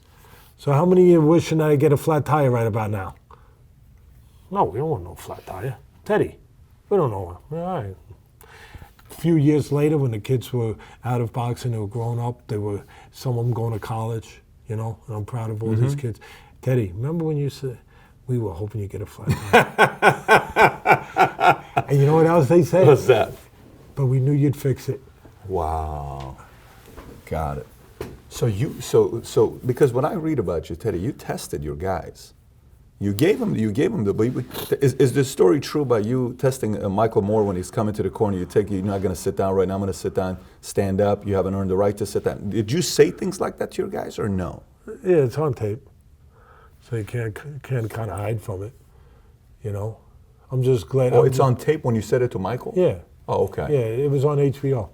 so how many of you wishing that I get a flat tire right about now? No, we don't want no flat tire. Teddy, we don't know. All right. A few years later, when the kids were out of boxing, they were growing up, some of them going to college, and I'm proud of all these kids. Teddy, remember when you said, we were hoping you get a flat tire? And you know what else they say? What's that? But we knew you'd fix it. Wow. Got it. So because when I read about you, Teddy, you tested your guys. You gave them the. Is this story true about you testing Michael Moore when he's coming to the corner? You're not going to sit down right now. I'm going to sit down. Stand up. You haven't earned the right to sit down. Did you say things like that to your guys or no? Yeah, it's on tape, so you can't kind of hide from it. I'm just glad. Oh, it's on tape when you said it to Michael? Yeah. Oh, okay. Yeah, it was on HBO,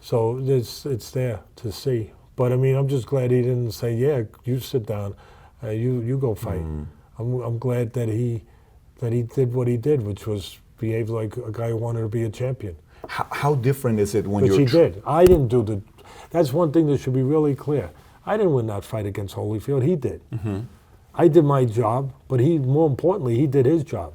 so it's there to see. But I mean, I'm just glad he didn't say, "Yeah, you sit down, you go fight." I'm glad that he did what he did, which was behave like a guy who wanted to be a champion. How different is it when Which you're... he did. I didn't do the... That's one thing that should be really clear. I didn't win that fight against Holyfield. He did. Mm-hmm. I did my job, but more importantly, he did his job.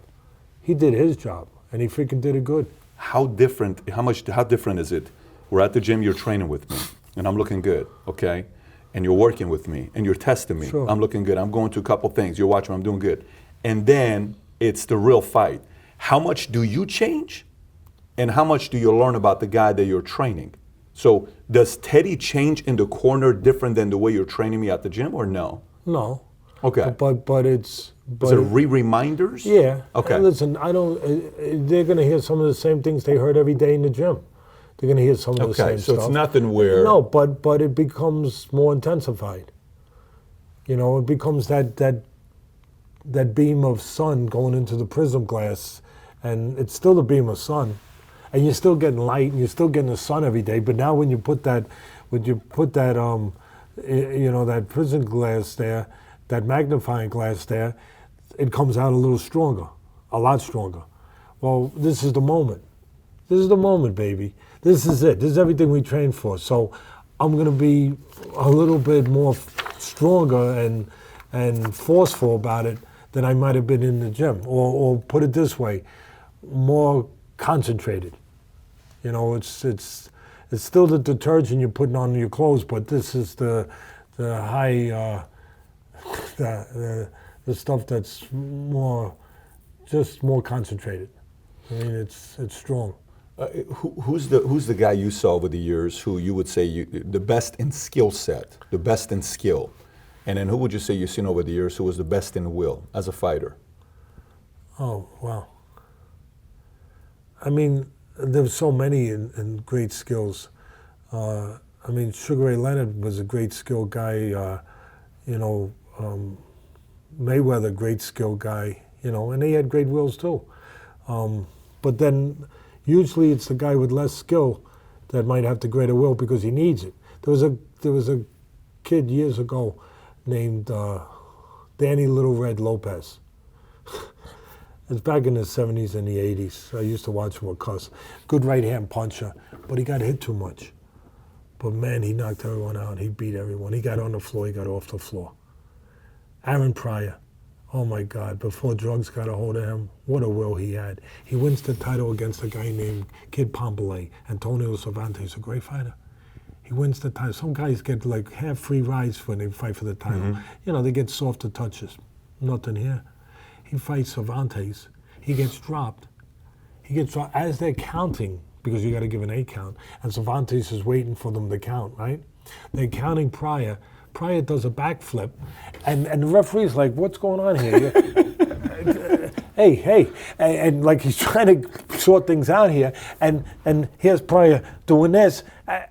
He did his job, and he freaking did it good. How different is it? We're at the gym, you're training with me, and I'm looking good, okay? And you're working with me, and you're testing me. Sure. I'm looking good. I'm going to a couple things. You're watching, I'm doing good. And then it's the real fight. How much do you change? And how much do you learn about the guy that you're training? So does Teddy change in the corner different than the way you're training me at the gym, or no? No. Okay. But it's... Is it reminders? Yeah. Okay. And listen, they're going to hear some of the same things they heard every day in the gym. They're going to hear some of the same stuff. So it's nothing where... No, but it becomes more intensified. It becomes that beam of sun going into the prism glass, and it's still a beam of sun, and you're still getting light, and you're still getting the sun every day. But now when you put that that prism glass there, that magnifying glass there, it comes out a little stronger, a lot stronger. Well, this is the moment. This is the moment, baby. This is it. This is everything we train for. So I'm going to be a little bit more stronger and forceful about it than I might have been in the gym. Or put it this way, more concentrated. You know, it's still the detergent you're putting on your clothes, but this is the high the stuff that's just more concentrated. I mean, it's strong. Who's the guy you saw over the years who you would say the best in skill set, the best in skill, and then who would you say you've seen over the years who was the best in will as a fighter? Oh, wow. I mean, there's so many in great skills. I mean, Sugar Ray Leonard was a great skill guy. Mayweather, great skill guy. And they had great wills too. But then usually it's the guy with less skill that might have the greater will because he needs it. There was a kid years ago named Danny Little Red Lopez. It's back in the 70s and the 80s. I used to watch him with Cuss. Good right-hand puncher, but he got hit too much. But man, he knocked everyone out. He beat everyone. He got on the floor, he got off the floor. Aaron Pryor, oh my God, before drugs got a hold of him, what a will he had. He wins the title against a guy named Kid Pompalay. Antonio Cervantes, a great fighter. He wins the title. Some guys get like half free rides when they fight for the title. Mm-hmm. They get softer touches. Nothing here. He fights Cervantes. He gets dropped. As they're counting, because you got to give an 8 count, and Cervantes is waiting for them to count, right? They're counting Pryor. Pryor does a backflip, and the referee's like, what's going on here? hey, and like he's trying to sort things out here, and here's Pryor doing this,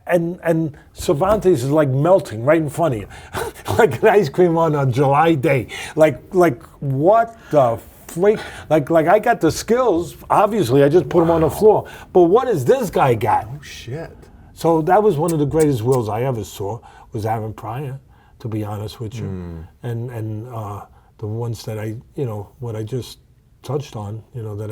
and Cervantes is like melting right in front of you, like an ice cream on a July day. Like what the freak? Like I got the skills, obviously, I just put them on the floor, but what has this guy got? Oh, shit. So that was one of the greatest wills I ever saw, was Aaron Pryor, to be honest with you. And the ones that what I just touched on, that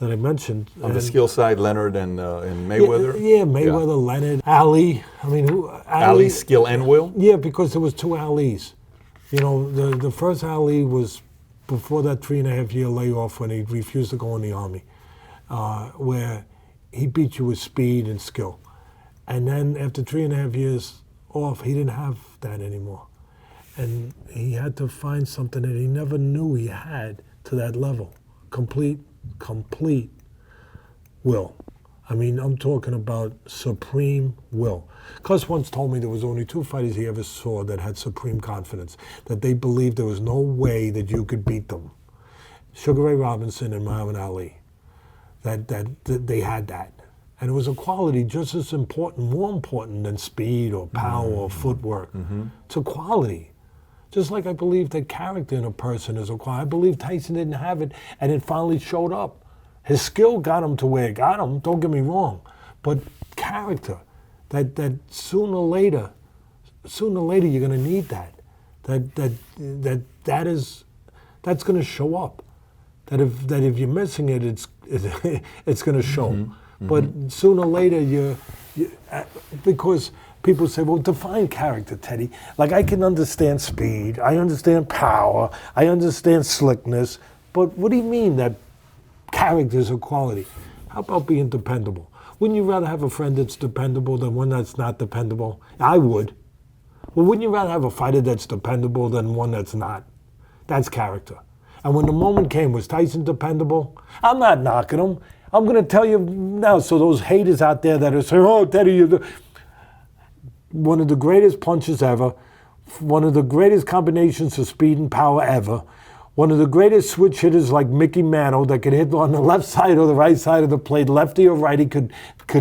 I mentioned. On the skill side, Leonard and Mayweather? Yeah, Mayweather, Leonard, Ali. I mean, Ali, skill and will? Yeah, because there was 2 Alis. The first Ali was before that 3.5-year layoff when he refused to go in the Army, where he beat you with speed and skill. And then after 3.5 years off, he didn't have that anymore. And he had to find something that he never knew he had to that level. Complete will. I mean, I'm talking about supreme will. Cus once told me there was only 2 fighters he ever saw that had supreme confidence, that they believed there was no way that you could beat them. Sugar Ray Robinson and Muhammad Ali. That they had that. And it was a quality just as important, more important than speed or power or footwork. Mm-hmm. It's a quality. Just like I believe that character in a person is a quality. I believe Tyson didn't have it, and it finally showed up. His skill got him to where it got him, don't get me wrong. But character, that sooner or later you're gonna need that. That's gonna show up. That if you're missing it, it's gonna show. Mm-hmm. But sooner or later, because people say, well, define character, Teddy. Like, I can understand speed, I understand power, I understand slickness, but what do you mean that character is a quality? How about being dependable? Wouldn't you rather have a friend that's dependable than one that's not dependable? I would. Well, wouldn't you rather have a fighter that's dependable than one that's not? That's character. And when the moment came, was Tyson dependable? I'm not knocking him. I'm going to tell you now, so those haters out there that are saying, oh, Teddy, you're one of the greatest punches ever, one of the greatest combinations of speed and power ever, one of the greatest switch hitters like Mickey Mantle that could hit on the left side or the right side of the plate, lefty or righty, could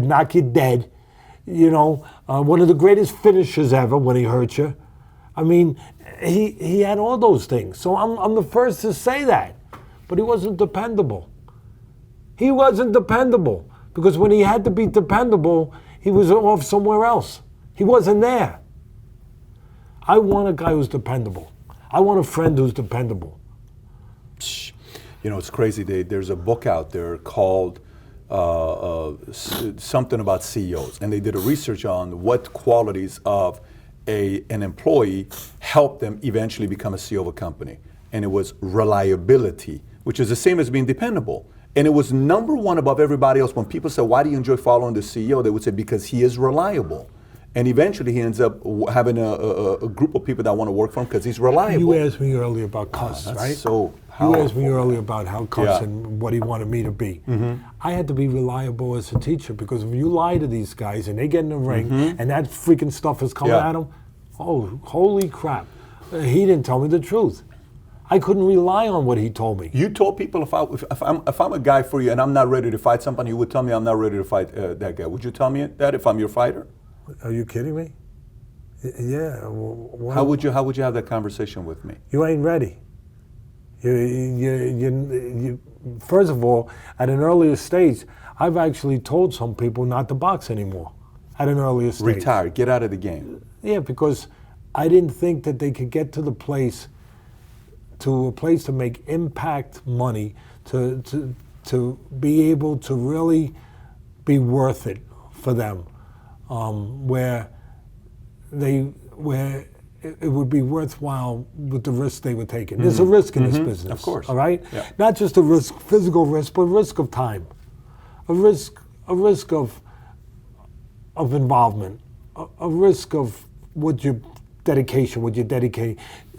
knock you dead. One of the greatest finishers ever when he hurt you. I mean, he had all those things. So I'm the first to say that. But he wasn't dependable. He wasn't dependable because when he had to be dependable, he was off somewhere else. He wasn't there. I want a guy who's dependable. I want a friend who's dependable. It's crazy. There's a book out there called something about CEOs, and they did a research on what qualities of an employee help them eventually become a CEO of a company. And it was reliability, which is the same as being dependable. And it was number one above everybody else. When people said, why do you enjoy following the CEO? They would say, because he is reliable. And eventually he ends up having a group of people that want to work for him because he's reliable. You asked me earlier about Cuss, That's right? so you asked powerful. me earlier about how Cuss Yeah. and what he wanted me to be. I had to be reliable as a teacher, because if you lie to these guys and they get in the ring and that freaking stuff is coming Yeah. at them, oh, holy crap. He didn't tell me the truth. I couldn't rely on what he told me. You told people if I'm a guy for you and I'm not ready to fight somebody, you would tell me I'm not ready to fight that guy. Would you tell me that if I'm your fighter? Are you kidding me? Yeah. How would you have that conversation with me? You ain't ready. First of all, at an earlier stage, I've actually told some people not to box anymore. At an earlier stage. Retire. Get out of the game. Yeah, because I didn't think that they could get to a place to make impact money, to be able to really be worth it for them, where it would be worthwhile with the risk they were taking. There's a risk in this business, Of course. all right? Yeah. Not just a risk, physical risk, but risk of time, a risk of involvement, a risk of what your dedication, what you dedicate.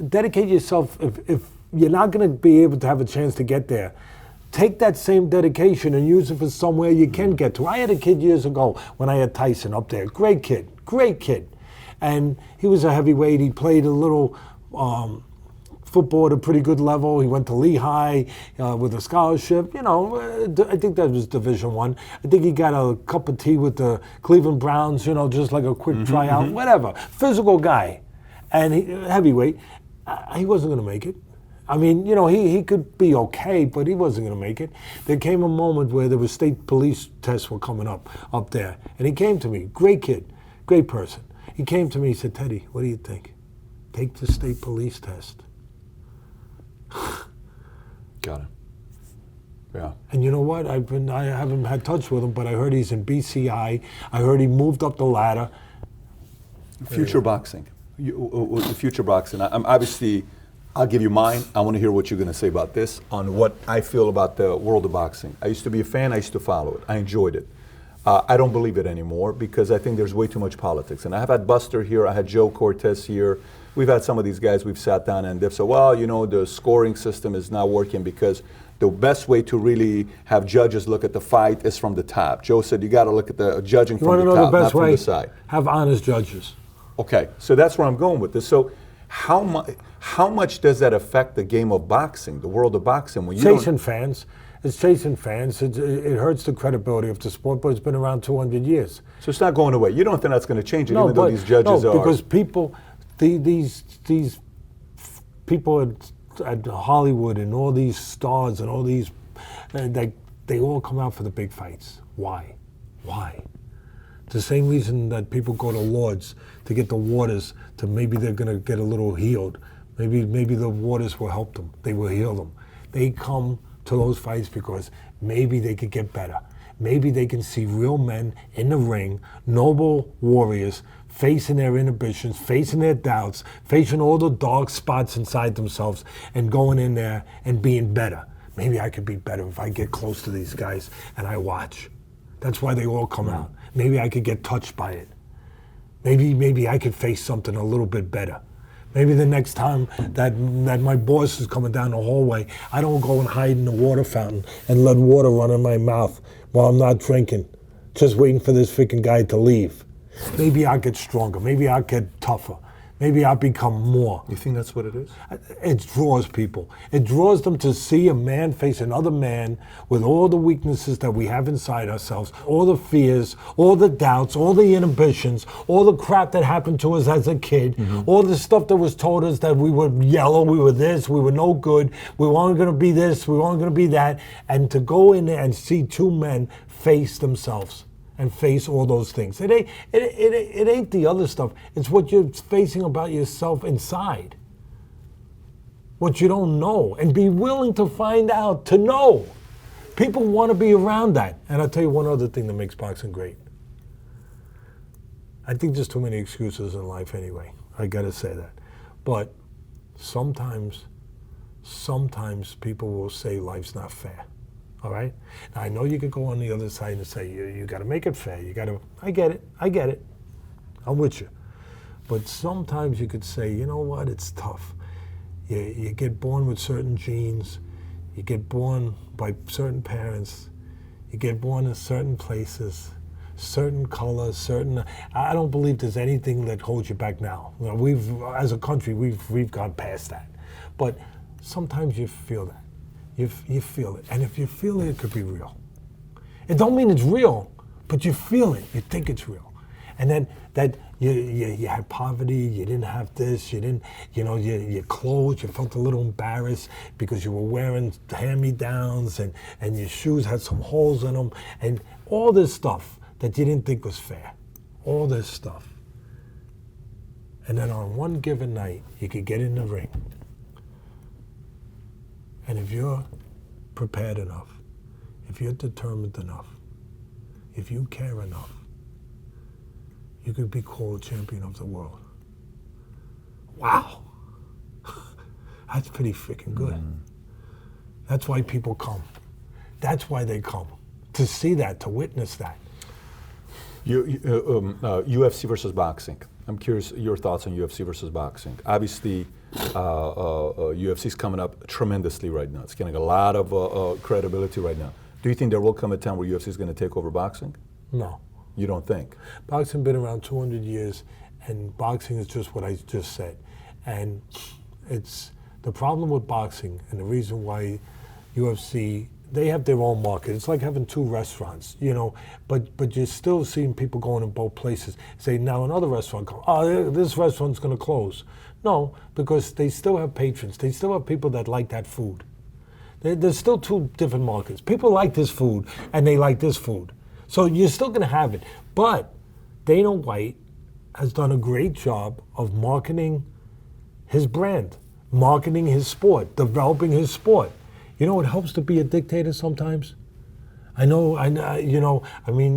Dedicate yourself. If you're not going to be able to have a chance to get there, take that same dedication and use it for somewhere you can get to. I had a kid years ago when I had Tyson up there. Great kid. And he was a heavyweight. He played a little football at a pretty good level. He went to Lehigh with a scholarship. You know, I think that was Division I. I think he got a cup of tea with the Cleveland Browns, you know, just like a quick tryout, whatever. Physical guy. And heavyweight. He wasn't going to make it. I mean, you know, he could be okay, but he wasn't going to make it. There came a moment where there was state police tests were coming up there. And he came to me, great kid, great person. He came to me, he said, Teddy, what do you think? Take the state police test. Got it. Yeah. And you know what? I haven't had touch with him, but I heard he's in BCI. I heard he moved up the ladder. Future boxing. Future boxing. I'm obviously, I'll give you mine. I want to hear what you're going to say about this, on what I feel about the world of boxing. I used to be a fan. I used to follow it. I enjoyed it. I don't believe it anymore because I think there's way too much politics. And I have had Buster here. I had Joe Cortez here. We've had some of these guys. We've sat down and they've said, well, you know, the scoring system is not working because the best way to really have judges look at the fight is from the top. Joe said you got to look at the judging from the top, not from the side. Have honest judges. Okay, so that's where I'm going with this. So how much does that affect the game of boxing, the world of boxing? When you chasing fans. It's chasing fans. It hurts the credibility of the sport, but it's been around 200 years. So it's not going away. You don't think that's going to change it, even though these judges are... because people, these people at Hollywood and all these stars and all these, they all come out for the big fights. Why? The same reason that people go to Lords to get the waters, to maybe they're going to get a little healed. Maybe the waters will help them. They will heal them. They come to those fights because maybe they could get better. Maybe they can see real men in the ring, noble warriors, facing their inhibitions, facing their doubts, facing all the dark spots inside themselves, and going in there and being better. Maybe I could be better if I get close to these guys and I watch. That's why they all come out. Maybe I could get touched by it. Maybe I could face something a little bit better. Maybe the next time that my boss is coming down the hallway, I don't go and hide in the water fountain and let water run in my mouth while I'm not drinking, just waiting for this freaking guy to leave. Maybe I'll get stronger. Maybe I'll get tougher. Maybe I'll become more. You think that's what it is? It draws people. It draws them to see a man face another man with all the weaknesses that we have inside ourselves, all the fears, all the doubts, all the inhibitions, all the crap that happened to us as a kid, all the stuff that was told us that we were yellow, we were this, we were no good, we weren't going to be this, we weren't going to be that, and to go in there and see two men face themselves and face all those things. It ain't the other stuff. It's what you're facing about yourself inside. What you don't know. And be willing to find out, to know. People want to be around that. And I'll tell you one other thing that makes boxing great. I think there's too many excuses in life anyway. I got to say that. But sometimes people will say life's not fair. all right? Now, I know you could go on the other side and say, you got to make it fair. I get it. I'm with you. But sometimes you could say, you know what, it's tough. You get born with certain genes. You get born by certain parents. You get born in certain places, certain colors, I don't believe there's anything that holds you back now. You know, as a country, we've gone past that. But sometimes you feel that. You feel it. And if you feel it, it could be real. It don't mean it's real, but you feel it. You think it's real. And then that you had poverty, you didn't have this, you didn't, your clothes, you felt a little embarrassed because you were wearing hand-me-downs and your shoes had some holes in them and all this stuff that you didn't think was fair. All this stuff. And then on one given night, you could get in the ring. And if you're prepared enough, if you're determined enough, if you care enough, you could be called champion of the world. Wow. That's pretty freaking good. That's why people come. That's why they come. To see that, to witness that. UFC versus boxing. I'm curious your thoughts on UFC versus boxing. Obviously, UFC's coming up tremendously right now. It's getting a lot of credibility right now. Do you think there will come a time where UFC is going to take over boxing? No. You don't think? Boxing been around 200 years, and boxing is just what I just said. And it's the problem with boxing, and the reason why UFC, they have their own market. It's like having two restaurants, but you're still seeing people going in both places. Say, now another restaurant, this restaurant's going to close. No, because they still have patrons. They still have people that like that food. There's still two different markets. People like this food, and they like this food. So you're still going to have it. But Dana White has done a great job of marketing his brand, marketing his sport, developing his sport. It helps to be a dictator sometimes. I mean,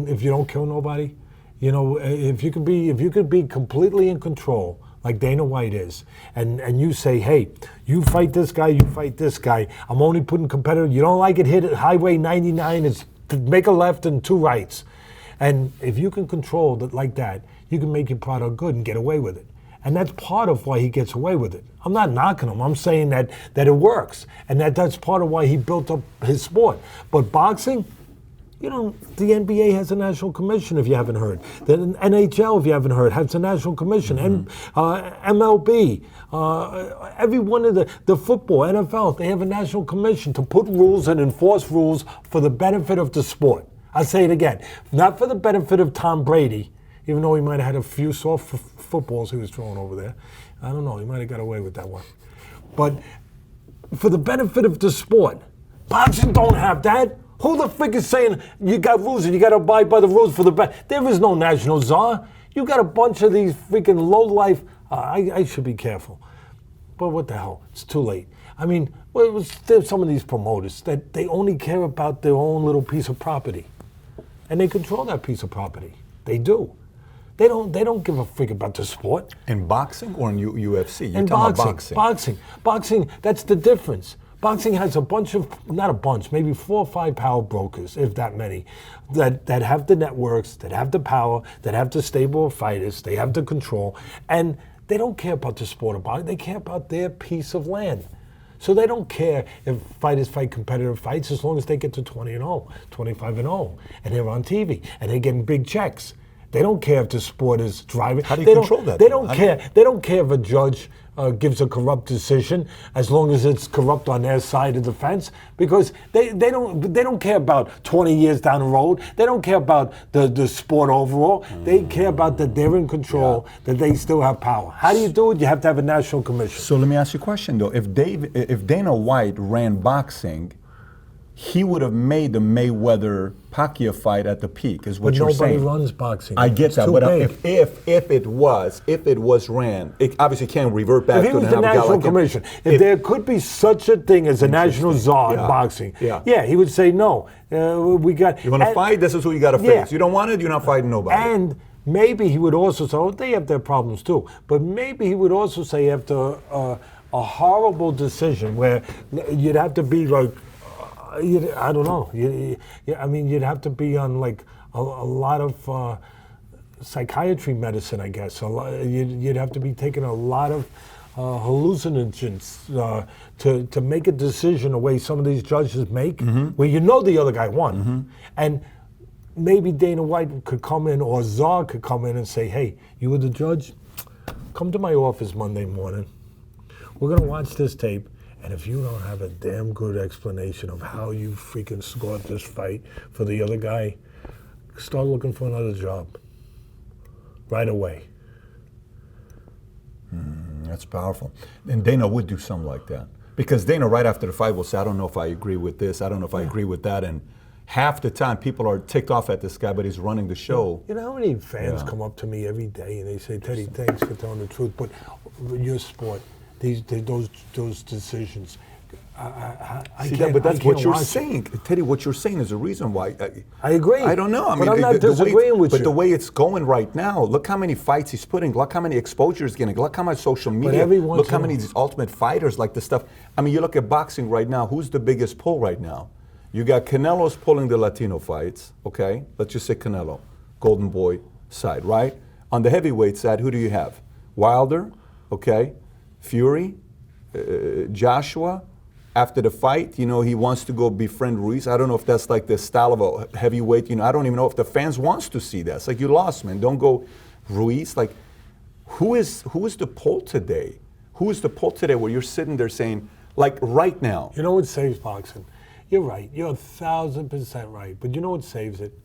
if you don't kill nobody, if you could be completely in control, like Dana White is, and you say, hey, you fight this guy, you fight this guy. I'm only putting competitive. You don't like it, hit it, Highway 99, it's to make a left and two rights. And if you can control it like that, you can make your product good and get away with it. And that's part of why he gets away with it. I'm not knocking him. I'm saying that it works. And that's part of why he built up his sport. But boxing, the NBA has a national commission, if you haven't heard. The NHL, if you haven't heard, has a national commission. And MLB, every one of the football, NFL, they have a national commission to put rules and enforce rules for the benefit of the sport. I'll say it again. Not for the benefit of Tom Brady, even though he might have had a few soft footballs he was throwing over there. I don't know, he might have got away with that one. But for the benefit of the sport, boxing don't have that. Who the frick is saying you got rules and you got to abide by the rules for the benefit? There is no national czar. You got a bunch of these freaking low-life, I should be careful. But what the hell, it's too late. I mean, there's some of these promoters that they only care about their own little piece of property. And they control that piece of property. They do. They don't give a freak about the sport. In boxing or in UFC? You're in talking boxing, about boxing, that's the difference. Boxing has not a bunch, maybe 4 or 5 power brokers, if that many, that have the networks, that have the power, that have the stable of fighters, they have the control, and they don't care about the sport of boxing, they care about their piece of land. So they don't care if fighters fight competitive fights as long as they get to 20-0, 25-0, and they're on TV, and they're getting big checks. They don't care if the sport is driving. How do you control that? They don't care. They don't care if a judge gives a corrupt decision as long as it's corrupt on their side of the fence, because they don't care about 20 years down the road. They don't care about the sport overall. They care about that they're in control, that they still have power. How do you do it? You have to have a national commission. So let me ask you a question though. If Dana White ran boxing, he would have made the Mayweather-Pacquiao fight at the peak, is what you're saying. But nobody runs boxing. I get it's that, too but big. if it was ran, it obviously can't revert back if he to was the national commission, if there could be such a thing as a national czar in boxing, he would say no. We got. You want to fight? This is who you got to face. You don't want it, you're not fighting nobody. And maybe he would also say, they have their problems too, but maybe he would also say after a horrible decision where you'd have to be like, I don't know. I mean, you'd have to be on like a lot of psychiatry medicine, I guess. You'd have to be taking a lot of hallucinogens to make a decision the way some of these judges make, where you know the other guy won. And maybe Dana White could come in, or Czar could come in and say, hey, you were the judge? Come to my office Monday morning. We're going to watch this tape. And if you don't have a damn good explanation of how you freaking scored this fight for the other guy, start looking for another job right away. That's powerful. And Dana would do something like that. Because Dana, right after the fight, will say, I don't know if I agree with this, I don't know if I agree with that. And half the time, people are ticked off at this guy, but he's running the show. You know how many fans come up to me every day and they say, Teddy, thanks for telling the truth, but your sport, those decisions, I See can't. But that's what you're watch saying, Teddy. What you're saying is the reason why. I agree. I don't know. I mean, but I'm not disagreeing with you. But the way it's going right now, look how many fights he's putting. Look how many exposure he's getting. Look how much social media. Look how many of these ultimate fighters like this stuff. I mean, you look at boxing right now. Who's the biggest pull right now? You got Canelo's pulling the Latino fights. Okay, let's just say Canelo, Golden Boy side, right? On the heavyweight side, who do you have? Wilder, okay, Fury, Joshua. After the fight, you know, he wants to go befriend Ruiz. I don't know if that's like the style of a heavyweight. You know, I don't even know if the fans wants to see that. It's like, you lost, man. Don't go Ruiz. Like, who is the pull today? Who is the pull today where you're sitting there saying, like, right now? You know what saves boxing? You're right. You're 1,000% right. But you know what saves it?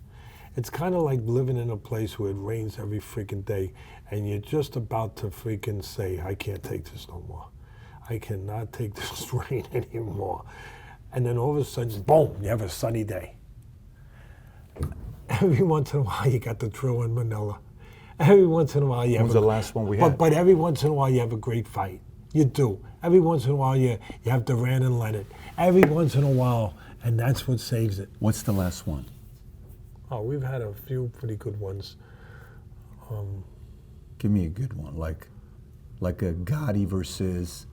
It's kind of like living in a place where it rains every freaking day, and you're just about to freaking say, I can't take this no more. I cannot take this rain anymore. And then all of a sudden, boom, you have a sunny day. Every once in a while, you got the drill in Manila. Every once in a while, you have. When was the last one we had? But every once in a while, you have a great fight. You do. Every once in a while, you have Duran and Leonard. Every once in a while, and that's what saves it. What's the last one? Oh, we've had a few pretty good ones. Give me a good one, like a Gotti versus.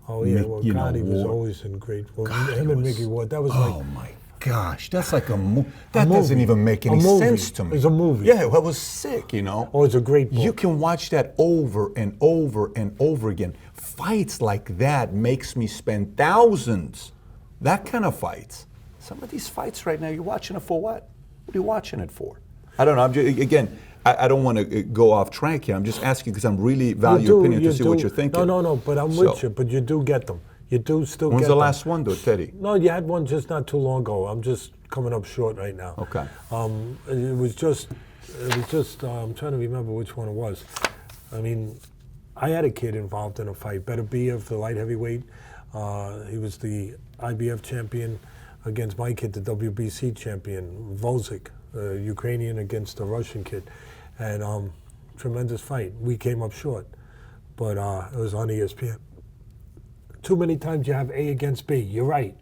Oh yeah, well, Gotti was always in great. Well, him and Mickey Ward, that was like. Oh my gosh, that's like a movie. That doesn't even make any sense to me. It's a movie. Yeah, that was sick, you know. Oh, it's a great book. You can watch that over and over and over again. Fights like that makes me spend thousands. That kind of fights. Some of these fights right now, you're watching it for what? What are you watching it for? I don't know. I'm just, again, I don't want to go off track here. I'm just asking because I'm really value your opinion to see what you're thinking. No, but I'm with you. But you do get them. You do still get them. When's the last one, though, Teddy? No, you had one just not too long ago. I'm just coming up short right now. Okay. It was just. I'm trying to remember which one it was. I mean, I had a kid involved in a fight. Better be of the light heavyweight. He was the IBF champion against my kid, the WBC champion, Volzik, Ukrainian against a Russian kid. And tremendous fight. We came up short, but it was on ESPN. Too many times you have A against B. You're right.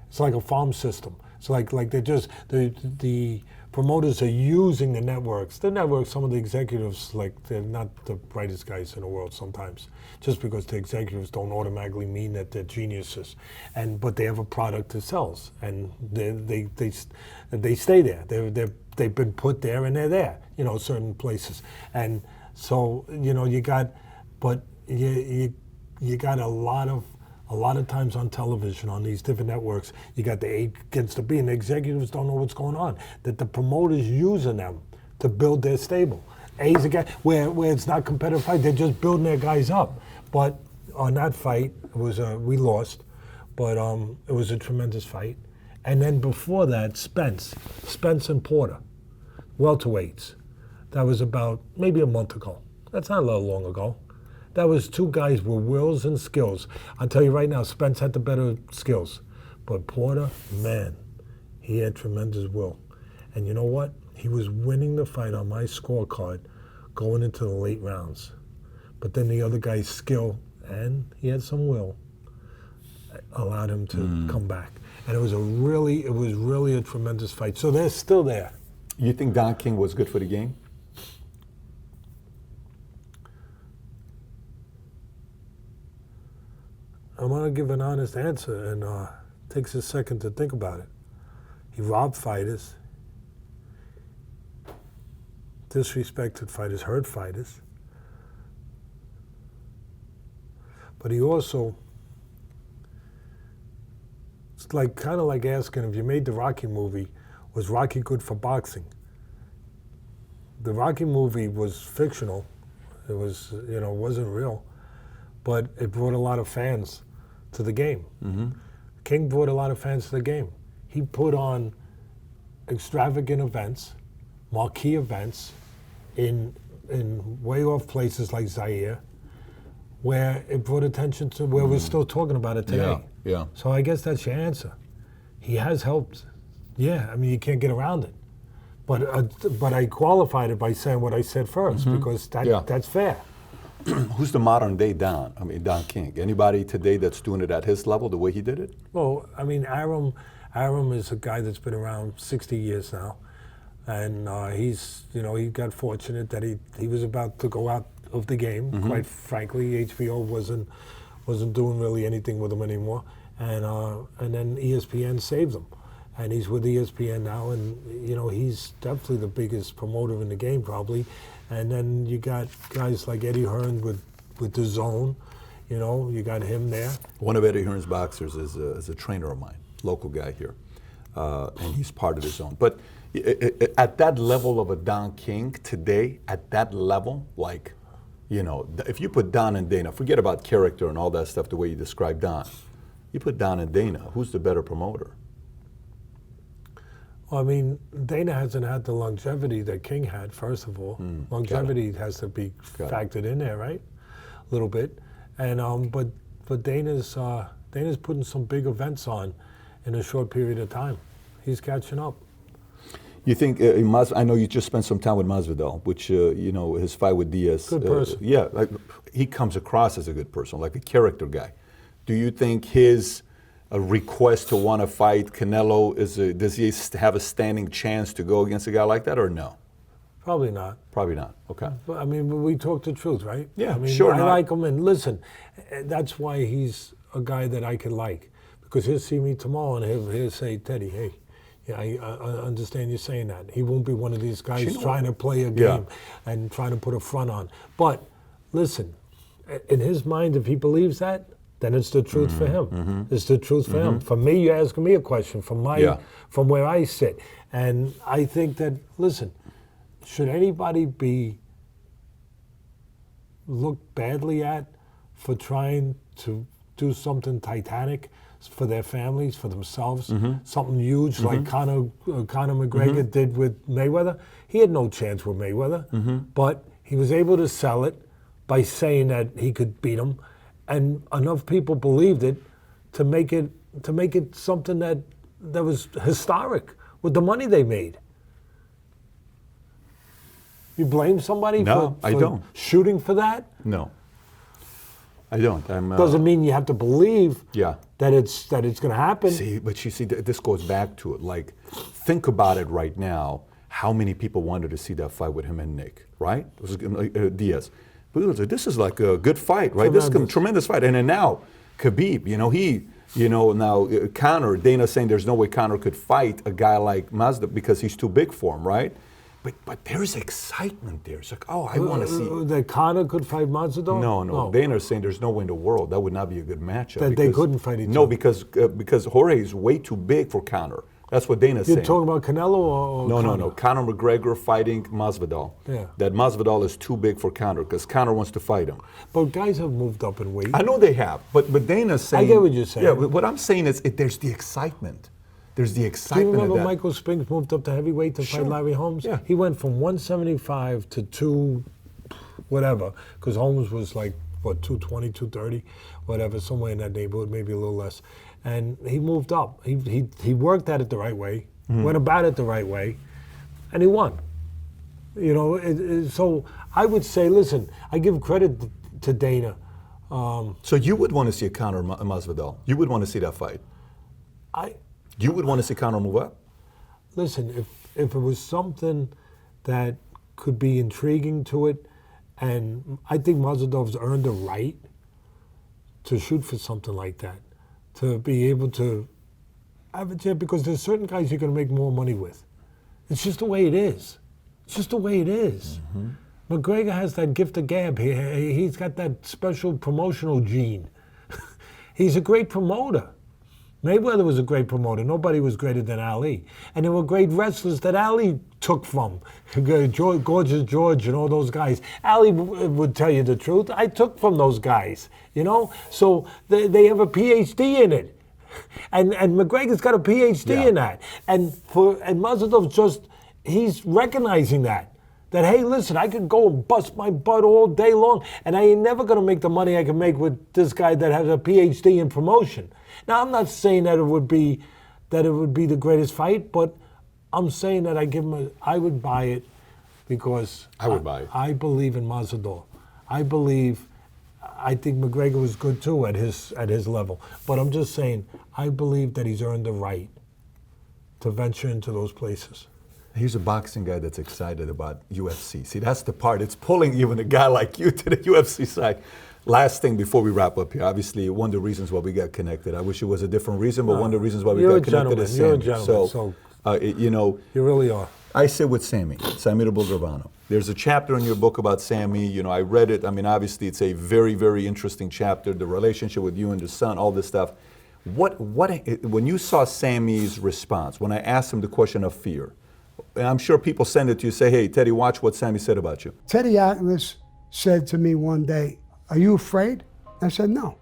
It's like a farm system. It's like they're just, the promoters are using the networks. The networks, some of the executives, like, they're not the brightest guys in the world sometimes. Just because the executives don't automatically mean that they're geniuses. But they have a product that sells, and they stay there. They've been put there, and they're there, you know, certain places. And so, you know, you got a lot of times on television, on these different networks, you got the A against the B, and the executives don't know what's going on. That the promoters using them to build their stable. A's again, where it's not competitive fight, they're just building their guys up. But on that fight, it was we lost, but it was a tremendous fight. And then before that, Spence and Porter, welterweights. That was about maybe a month ago. That's not a little long ago. That was two guys with wills and skills. I'll tell you right now, Spence had the better skills. But Porter, man, he had tremendous will. And you know what? He was winning the fight on my scorecard going into the late rounds. But then the other guy's skill, and he had some will, allowed him to come back. And it was really a tremendous fight. So they're still there. You think Don King was good for the game? I'm going to give an honest answer, and it takes a second to think about it. He robbed fighters, disrespected fighters, hurt fighters. But he also, it's like kind of like asking if you made the Rocky movie, was Rocky good for boxing? The Rocky movie was fictional. It was, wasn't real, but it brought a lot of fans to the game. Mm-hmm. King brought a lot of fans to the game. He put on extravagant events, marquee events, in way off places like Zaire, where it brought attention to where we're still talking about it today. Yeah. So I guess that's your answer. He has helped. Yeah, I mean, you can't get around it. But I qualified it by saying what I said first, because that's fair. Who's the modern day Don? I mean, Don King. Anybody today that's doing it at his level, the way he did it? Well, I mean, Arum is a guy that's been around 60 years now. And he's, he got fortunate that he was about to go out of the game. Quite frankly, HBO wasn't doing really anything with him anymore. And then ESPN saved him. And he's with ESPN now, and he's definitely the biggest promoter in the game, probably. And then you got guys like Eddie Hearn with the Zone. You got him there. One of Eddie Hearn's boxers is a trainer of mine, local guy here, and he's part of the Zone. But at that level of a Don King today, at that level, like, if you put Don and Dana, forget about character and all that stuff, the way you describe Don. You put Don and Dana, who's the better promoter? Well, I mean, Dana hasn't had the longevity that King had, first of all. Longevity has to be factored in there, right? A little bit. And but Dana's putting some big events on in a short period of time. He's catching up. You think, I know you just spent some time with Masvidal, which, his fight with Diaz. Good person. He comes across as a good person, like a character guy. Do you think his request to want to fight Canelo, does he have a standing chance to go against a guy like that, or no? Probably not. Probably not, okay. I mean, we talk the truth, right? Yeah, I mean, sure. I like him, and listen, that's why he's a guy that I can like. Because he'll see me tomorrow and he'll say, Teddy, hey, yeah, I understand you saying that. He won't be one of these guys trying to play a game and trying to put a front on. But listen, in his mind, if he believes that, then it's the truth for him. It's the truth for him. For me, you're asking me a question from where I sit. And I think that, listen, should anybody be looked badly at for trying to do something titanic for their families, for themselves, something huge like Conor McGregor did with Mayweather? He had no chance with Mayweather, but he was able to sell it by saying that he could beat him. And enough people believed it to make it something that was historic with the money they made. You blame somebody for I don't. shooting for that? No, I don't. Doesn't mean you have to believe that it's going to happen. But you see, this goes back to it. Like, think about it right now. How many people wanted to see that fight with him and Nick, right? It was Diaz. This is like a good fight, right? This is a tremendous fight. And then now, Khabib, now Conor, Dana's saying there's no way Conor could fight a guy like Masvidal because he's too big for him, right? But there's excitement there. It's like, I want to see. That Conor could fight Masvidal? No. Dana's saying there's no way in the world. That would not be a good matchup. That they couldn't fight each other? No, because Jorge is way too big for Conor. That's what Dana's saying. You're talking about Canelo or No, Conor? no. Conor McGregor fighting Masvidal. Yeah. That Masvidal is too big for Conor because Conor wants to fight him. But guys have moved up in weight. I know they have, but Dana's saying. I get what you're saying. Yeah, what I'm saying is there's the excitement. There's the excitement. Do you remember of that. Michael Spinks moved up to heavyweight to fight Larry Holmes? Yeah. He went from 175 to 2, whatever, because Holmes was like, 220, 230, whatever, somewhere in that neighborhood, maybe a little less. And he moved up. He worked at it the right way, went about it the right way, and he won. So I would say, listen, I give credit to Dana. So you would want to see a Conor Masvidal? You would want to see that fight? You would want to see Conor move up? Listen, if it was something that could be intriguing to it, and I think Masvidal's earned a right to shoot for something like that, to be able to. have a chance because there's certain guys you're going to make more money with. It's just the way it is. It's just the way it is. McGregor has that gift of gab. He's got that special promotional gene. He's a great promoter. Mayweather was a great promoter. Nobody was greater than Ali. And there were great wrestlers that Ali took from. Gorgeous George and all those guys. Ali would tell you the truth. I took from those guys, you know? So they have a PhD in it. And McGregor's got a PhD in that. And Mazadov's just, he's recognizing that. That, hey, listen, I could go and bust my butt all day long, and I ain't never going to make the money I can make with this guy that has a PhD in promotion. Now, I'm not saying that it would be the greatest fight, but I'm saying that I would buy it because I would buy it. I believe in Mazadov. I think McGregor was good too at his level. But I'm just saying, I believe that he's earned the right to venture into those places. He's a boxing guy that's excited about UFC. See, that's the part. It's pulling even a guy like you to the UFC side. Last thing before we wrap up here, obviously one of the reasons why we got connected. I wish it was a different reason, but one of the reasons why we got connected is Sammy. You're a gentleman. You know, you really are. I sit with Sammy Gravano. There's a chapter in your book about Sammy. You know, I read it. I mean, obviously it's a very, very interesting chapter. The relationship with you and the son, all this stuff. When you saw Sammy's response, when I asked him the question of fear, and I'm sure people send it to you, say, hey, Teddy, watch what Sammy said about you. Teddy Atlas said to me one day, are you afraid? I said, no.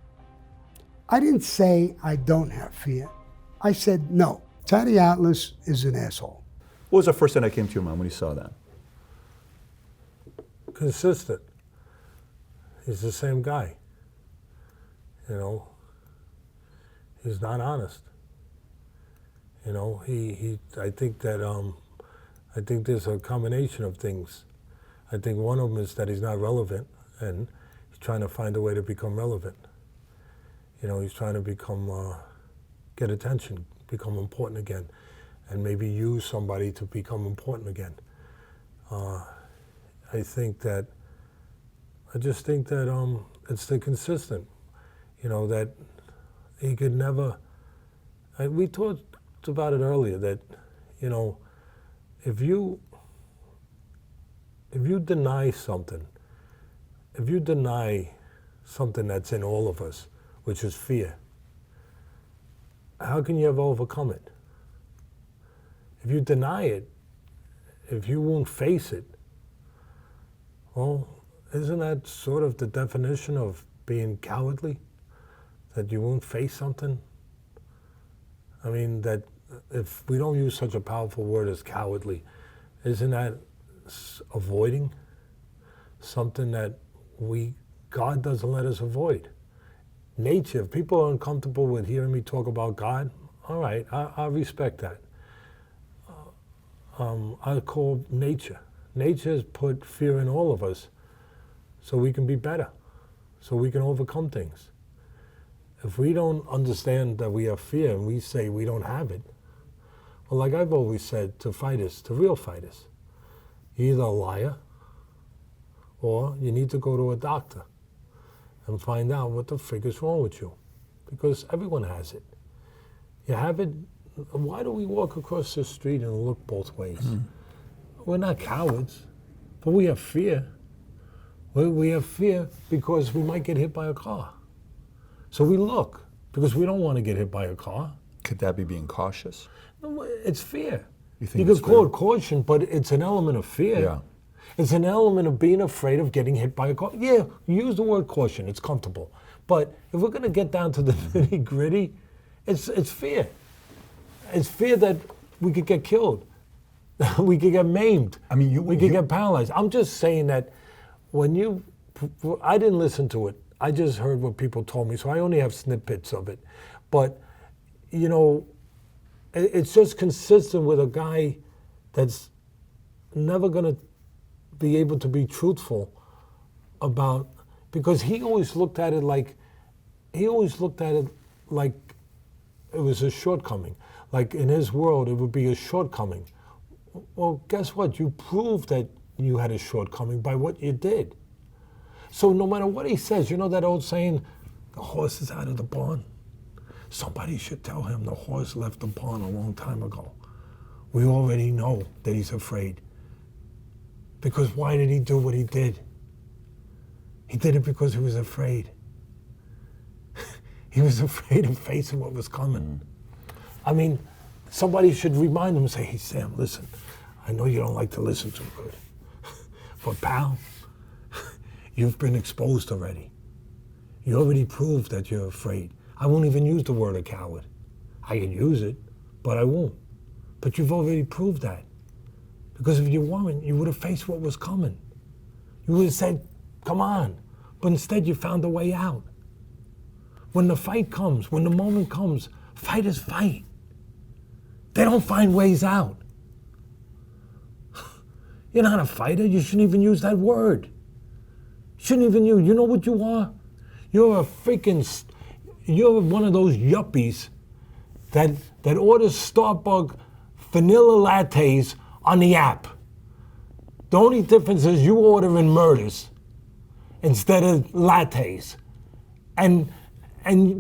I didn't say I don't have fear. I said, no. Teddy Atlas is an asshole. What was the first thing that came to your mind when you saw that? Consistent. He's the same guy. You know, he's not honest. You know, I think there's a combination of things. I think one of them is that he's not relevant, and he's trying to find a way to become relevant. You know, he's trying to get attention, become important again, and maybe use somebody to become important again. I just think that it's the consistent, you know, that he could never, we talked about it earlier, that, you know, if you deny something, if you deny something that's in all of us, which is fear, how can you ever overcome it? If you deny it, if you won't face it, well, isn't that sort of the definition of being cowardly? That you won't face something? I mean, that if we don't use such a powerful word as cowardly, isn't that avoiding something that God doesn't let us avoid? Nature, if people are uncomfortable with hearing me talk about God, all right, I respect that. I call nature. Nature has put fear in all of us so we can be better, so we can overcome things. If we don't understand that we have fear and we say we don't have it, well, like I've always said to fighters, to real fighters, you're either a liar or you need to go to a doctor and find out what the frig is wrong with you, because everyone has it. You have it. Why do we walk across the street and look both ways? We're not cowards, but we have fear. We have fear because we might get hit by a car. So we look because we don't want to get hit by a car. Could that be being cautious? No, it's fear. You think You it's could call fear? it caution, but it's an element of fear. Yeah. It's an element of being afraid of getting hit by a car. Yeah, use the word caution, it's comfortable. But if we're going to get down to the nitty gritty, it's fear. It's fear that we could get killed. We could get maimed. I mean, we could get paralyzed. I'm just saying that I didn't listen to it. I just heard what people told me, so I only have snippets of it. But, you know, it's just consistent with a guy that's never going to be able to be truthful about, because he always looked at it like it was a shortcoming. Like in his world, it would be a shortcoming. Well, guess what? You proved that you had a shortcoming by what you did. So no matter what he says, you know that old saying, the horse is out of the barn. Somebody should tell him the horse left the barn a long time ago. We already know that he's afraid. Because why did he do what he did? He did it because he was afraid. He was afraid of facing what was coming. I mean, somebody should remind him and say, hey, Sam, listen, I know you don't like to listen too good, but pal, you've been exposed already. You already proved that you're afraid. I won't even use the word a coward. I can use it, but I won't. But you've already proved that. Because if you weren't, you would have faced what was coming. You would have said, come on. But instead you found a way out. When the fight comes, when the moment comes, fighters fight. They don't find ways out. You're not a fighter. You shouldn't even use that word. You shouldn't even use. You know what you are? You're you're one of those yuppies that orders Starbucks vanilla lattes on the app. The only difference is you ordering murders instead of lattes. And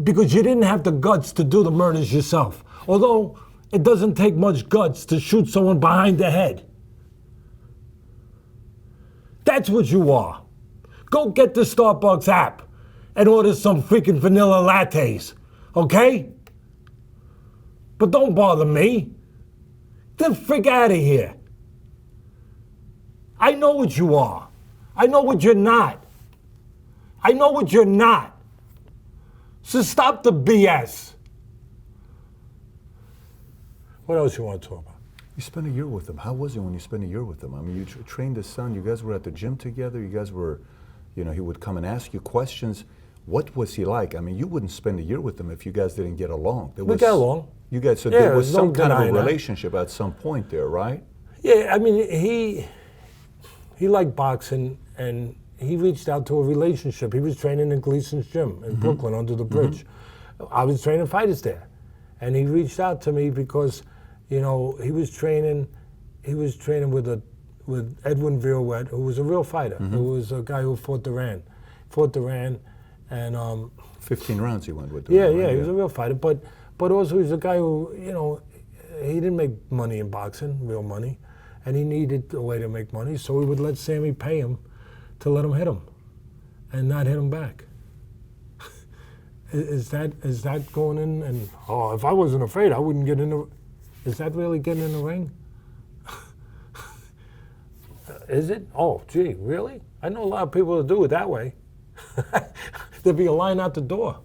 because you didn't have the guts to do the murders yourself. Although it doesn't take much guts to shoot someone behind the head. That's what you are. Go get the Starbucks app and order some freaking vanilla lattes, okay? But don't bother me. Get the frick out of here. I know what you are. I know what you're not. I know what you're not. So stop the BS. What else you want to talk about? You spent a year with him. How was it when you spent a year with him? I mean, you trained his son. You guys were at the gym together. You guys were, he would come and ask you questions. What was he like? I mean, you wouldn't spend a year with him if you guys didn't get along. We got along. You guys, so Yeah, there was no some kind of a denying that. relationship at some point there, right? Yeah, I mean, he liked boxing, and he reached out to a relationship. He was training in Gleason's gym in Brooklyn under the bridge. I was training fighters there. And he reached out to me because, he was training with Edwin Violette, who was a real fighter, who was a guy who fought Duran. And 15 rounds he went with. yeah, right? he was a real fighter, but also he was a guy who, he didn't make money in boxing, real money, and he needed a way to make money, so he would let Sammy pay him to let him hit him and not hit him back. Is that going in and, if I wasn't afraid, I wouldn't get in the, is that really getting in the ring? Is it? Oh, gee, really? I know a lot of people that do it that way. There'd be a line out the door.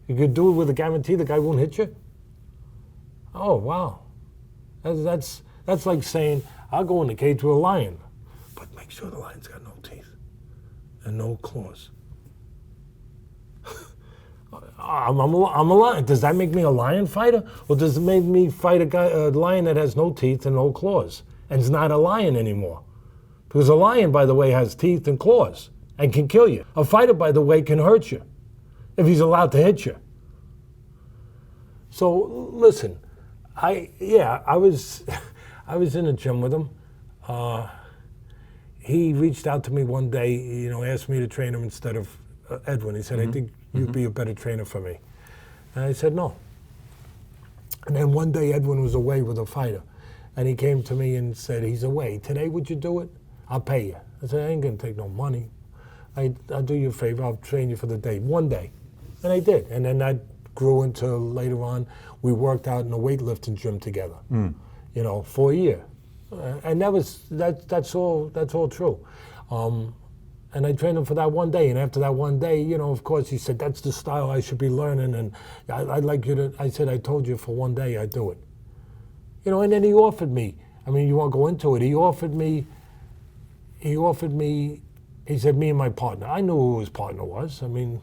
You could do it with a guarantee the guy won't hit you. Oh, wow. That's like saying, I'll go in the cage with a lion, but make sure the lion's got no teeth and no claws. I'm a lion. Does that make me a lion fighter? Or does it make me fight a lion that has no teeth and no claws and is not a lion anymore? Because a lion, by the way, has teeth and claws and can kill you. A fighter, by the way, can hurt you if he's allowed to hit you. So listen, I was in the gym with him. He reached out to me one day, asked me to train him instead of Edwin. He said, I think you'd be a better trainer for me. And I said, no. And then one day Edwin was away with a fighter. And he came to me and said, he's away. Today, would you do it? I'll pay you. I said, I ain't gonna take no money. I'll do you a favor, I'll train you for the day, one day. And I did. And then that grew into later on, we worked out in a weightlifting gym together, for a year. And that's all true. And I trained him for that one day. And after that one day, of course, he said, that's the style I should be learning. And I'd like you to, I said, I told you for one day I'd do it. And then he offered me, you want to go into it? He offered me, he said, me and my partner. I knew who his partner was. The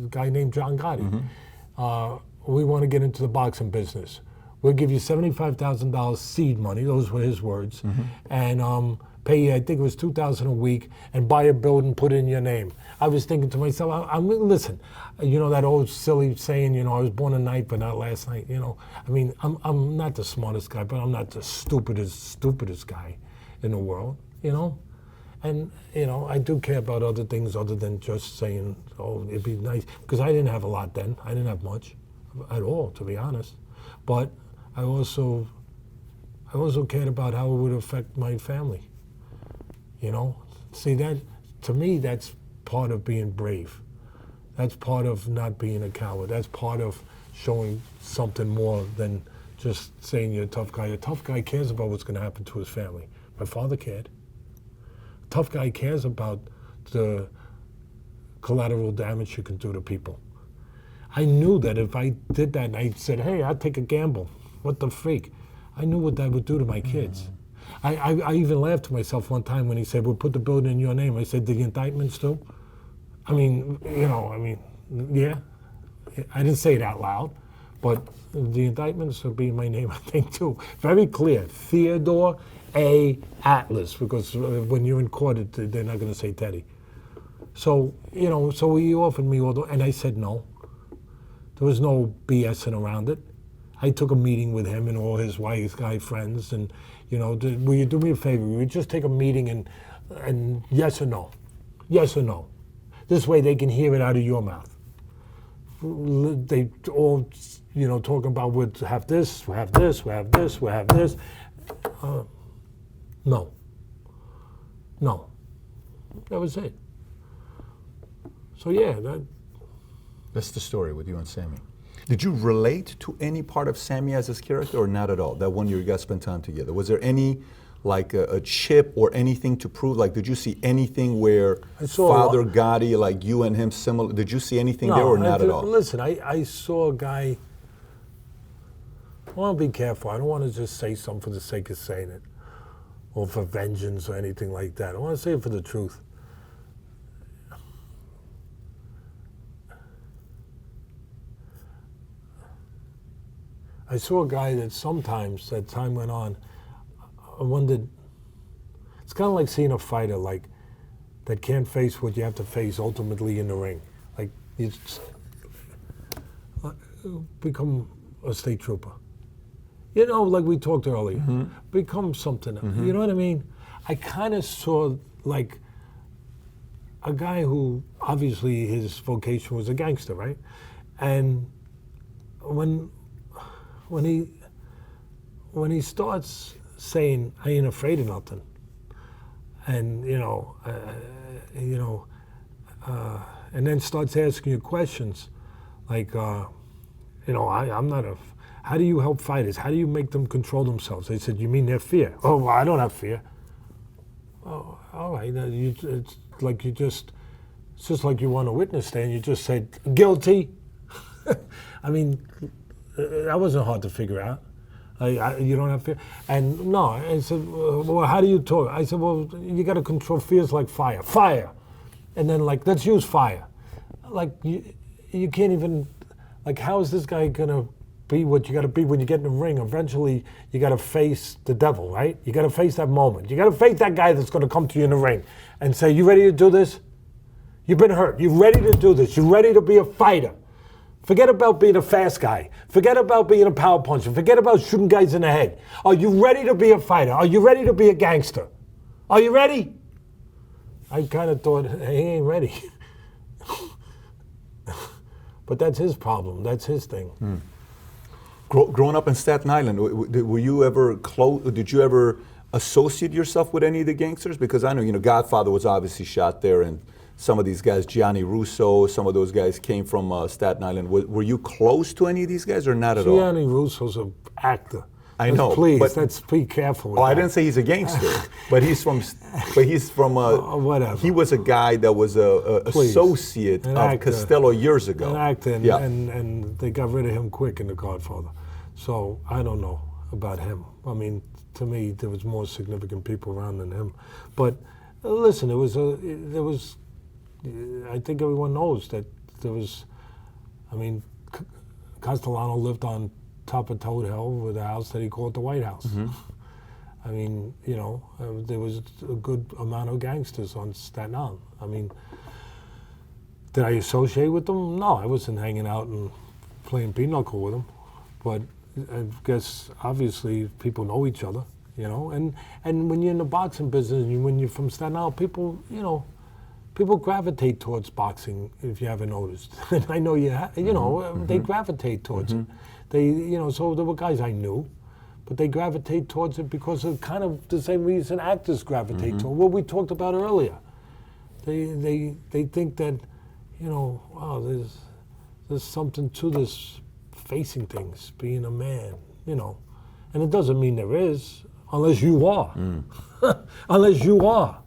guy named John Gotti. We want to get into the boxing business. We'll give you $75,000 seed money, those were his words, and pay you, I think it was $2,000 a week, and buy a building, put it in your name. I was thinking to myself, listen, that old silly saying, I was born tonight but not last night, I'm not the smartest guy, but I'm not the stupidest guy in the world, And, I do care about other things other than just saying, it'd be nice, because I didn't have a lot then. I didn't have much. at all, to be honest. But I also cared about how it would affect my family. You know, see, that to me, that's part of being brave. That's part of not being a coward. That's part of showing something more than just saying you're a tough guy. A tough guy cares about what's going to happen to his family. My father cared. A tough guy cares about the collateral damage you can do to people. I knew that if I did that and I said, hey, I'll take a gamble, what the freak? I knew what that would do to my kids. I even laughed to myself one time when he said, we'll put the building in your name. I said, the indictments too? I mean, yeah. I didn't say it out loud, but the indictments will be in my name, I think, too. Very clear, Theodore A. Atlas, because when you're in court, they're not going to say Teddy. So, so he offered me and I said no. There was no BSing around it. I took a meeting with him and all his wise guy friends, and will you do me a favor? Will you just take a meeting and yes or no, yes or no. This way they can hear it out of your mouth. They all, talking about we'll have this, we'll have this, we'll have this, we'll have this. No. That was it. So yeah, That's the story with you and Sammy. Did you relate to any part of Sammy as his character, or not at all? That one year you guys spent time together. Was there any, like a chip or anything to prove? Like, did you see anything where Father Gotti, like you and him similar? Did you see anything there, or not at all? Listen, I saw a guy. I want to be careful. I don't want to just say something for the sake of saying it, or for vengeance or anything like that. I want to say it for the truth. I saw a guy that sometimes, as time went on, I wondered, it's kind of like seeing a fighter that can't face what you have to face ultimately in the ring. Like, you become a state trooper. Like we talked earlier, become something. You know what I mean? I kind of saw like a guy who obviously his vocation was a gangster, right? And when he starts saying, I ain't afraid of nothing, and and then starts asking you questions like, I'm not how do you help fighters? How do you make them control themselves? They said, you mean their fear? Oh, well, I don't have fear. Oh, all right. It's just like you want a witness stand. You just said, guilty. I mean, that wasn't hard to figure out. You don't have fear? And no, I said, well, how do you talk? I said, well, you got to control fears like fire. Fire. And then let's use fire. You can't even, how is this guy going to be what you got to be when you get in the ring? Eventually, you got to face the devil, right? You got to face that moment. You got to face that guy that's going to come to you in the ring and say, you ready to do this? You've been hurt. You ready to do this? You ready to be a fighter? Forget about being a fast guy. Forget about being a power puncher. Forget about shooting guys in the head. Are you ready to be a fighter? Are you ready to be a gangster? Are you ready? I kind of thought, hey, he ain't ready. But that's his problem. That's his thing. Growing up in Staten Island, were you ever close? Did you ever associate yourself with any of the gangsters? Because I know, Godfather was obviously shot there, and some of these guys, Gianni Russo, some of those guys came from Staten Island. Were you close to any of these guys, or not at all? Gianni Russo's an actor. I know. Please, let's be careful with that. I didn't say he's a gangster, but he's from whatever. He was a guy that was a associate of Costello years ago. An actor, and they got rid of him quick in The Godfather. So I don't know about him. I mean, to me, there was more significant people around than him. But listen, there was. I think everyone knows that there was. I mean, Castellano lived on top of Toad Hill with a house that he called the White House. I mean, there was a good amount of gangsters on Staten Island. I mean, did I associate with them? No, I wasn't hanging out and playing pinochle with them. But I guess obviously people know each other, and when you're in the boxing business and when you're from Staten Island, people, people gravitate towards boxing, if you haven't noticed. And I know you know, they gravitate towards it. They, you know, so there were guys I knew, but they gravitate towards it because of kind of the same reason actors gravitate to what we talked about earlier. They think that, you know, wow, there's something to this facing things, being a man, you know. And it doesn't mean there is, unless you are. Unless you are.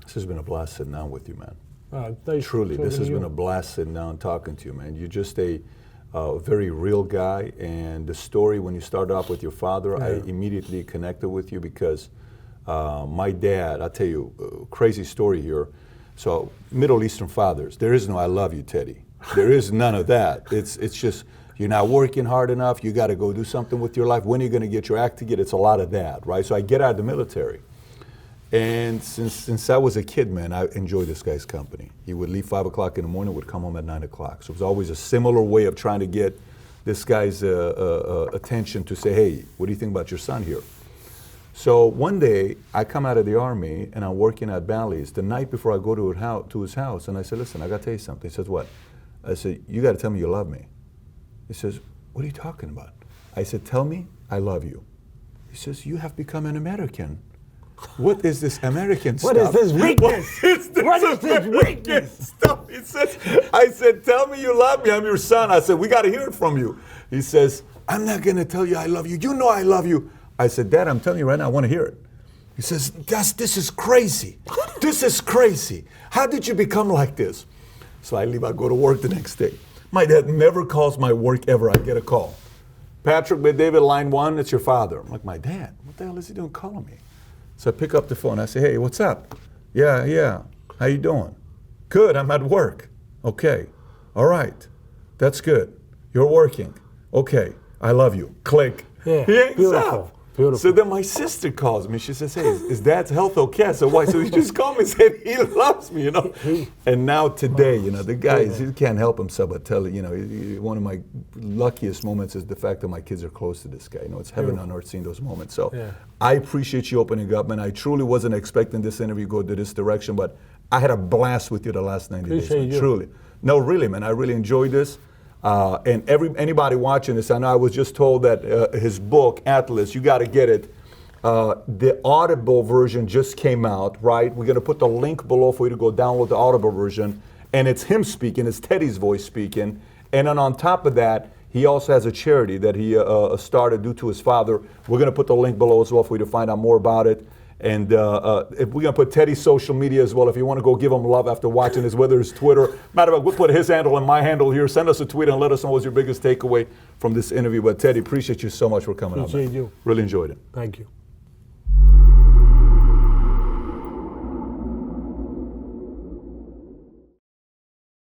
This has been a blast sitting down with you, man. Truly, This has been a blast sitting down and talking to you, man. You're just a very real guy, and the story when you started off with your father, I immediately connected with you because my dad, I'll tell you, crazy story here. So Middle Eastern fathers, there is no "I love you, Teddy." There is none of that. It's just you're not working hard enough. You got to go do something with your life. When are you going to get your act together? It's a lot of that, right? So I get out of the military. And since I was a kid, man, I enjoyed this guy's company. He would leave 5 o'clock in the morning, would come home at 9 o'clock. So it was always a similar way of trying to get this guy's attention to say, hey, what do you think about your son here? So one day, I come out of the Army, and I'm working at Bally's. The night before I go to his house, and I said, listen, I got to tell you something. He says, what? I said, you got to tell me you love me. He says, what are you talking about? I said, tell me I love you. He says, you have become an American. What is this American stuff? What is this weakness? What is this weakness stuff? He says, I said, tell me you love me. I'm your son. I said, we got to hear it from you. He says, I'm not going to tell you I love you. You know I love you. I said, Dad, I'm telling you right now, I want to hear it. He says, this is crazy. This is crazy. How did you become like this? So I leave, I go to work the next day. My dad never calls my work ever. I get a call. Patrick Bet-David, line 1, it's your father. I'm like, my dad, what the hell is he doing calling me? So I pick up the phone. I say, hey, what's up? Yeah. How you doing? Good, I'm at work. Okay. All right. That's good. You're working. Okay. I love you. Click. Yeah. He hangs Beautiful. up. Beautiful. So then my sister calls me. She says, hey, is Dad's health okay? So why? So he just called me and said he loves me, you know. And now today, you know, the guy, he can't help himself but tell it, you know, one of my luckiest moments is the fact that my kids are close to this guy. You know, it's heaven on earth seeing those moments. So I appreciate you opening up, man. I truly wasn't expecting this interview to go to this direction, but I had a blast with you the last 90 days, man. Truly. No, really, man. I really enjoyed this. And anybody watching this, I know I was just told that his book, Atlas, you got to get it. The Audible version just came out, right? We're going to put the link below for you to go download the Audible version. And it's him speaking, it's Teddy's voice speaking. And then on top of that, he also has a charity that he started due to his father. We're going to put the link below as well for you to find out more about it. And if we're going to put Teddy's social media as well. If you want to go give him love after watching this, whether it's Twitter. Matter of fact, we'll put his handle and my handle here. Send us a tweet and let us know what's your biggest takeaway from this interview. But Teddy, appreciate you so much for coming on. Appreciate you. Really enjoyed it. Thank you.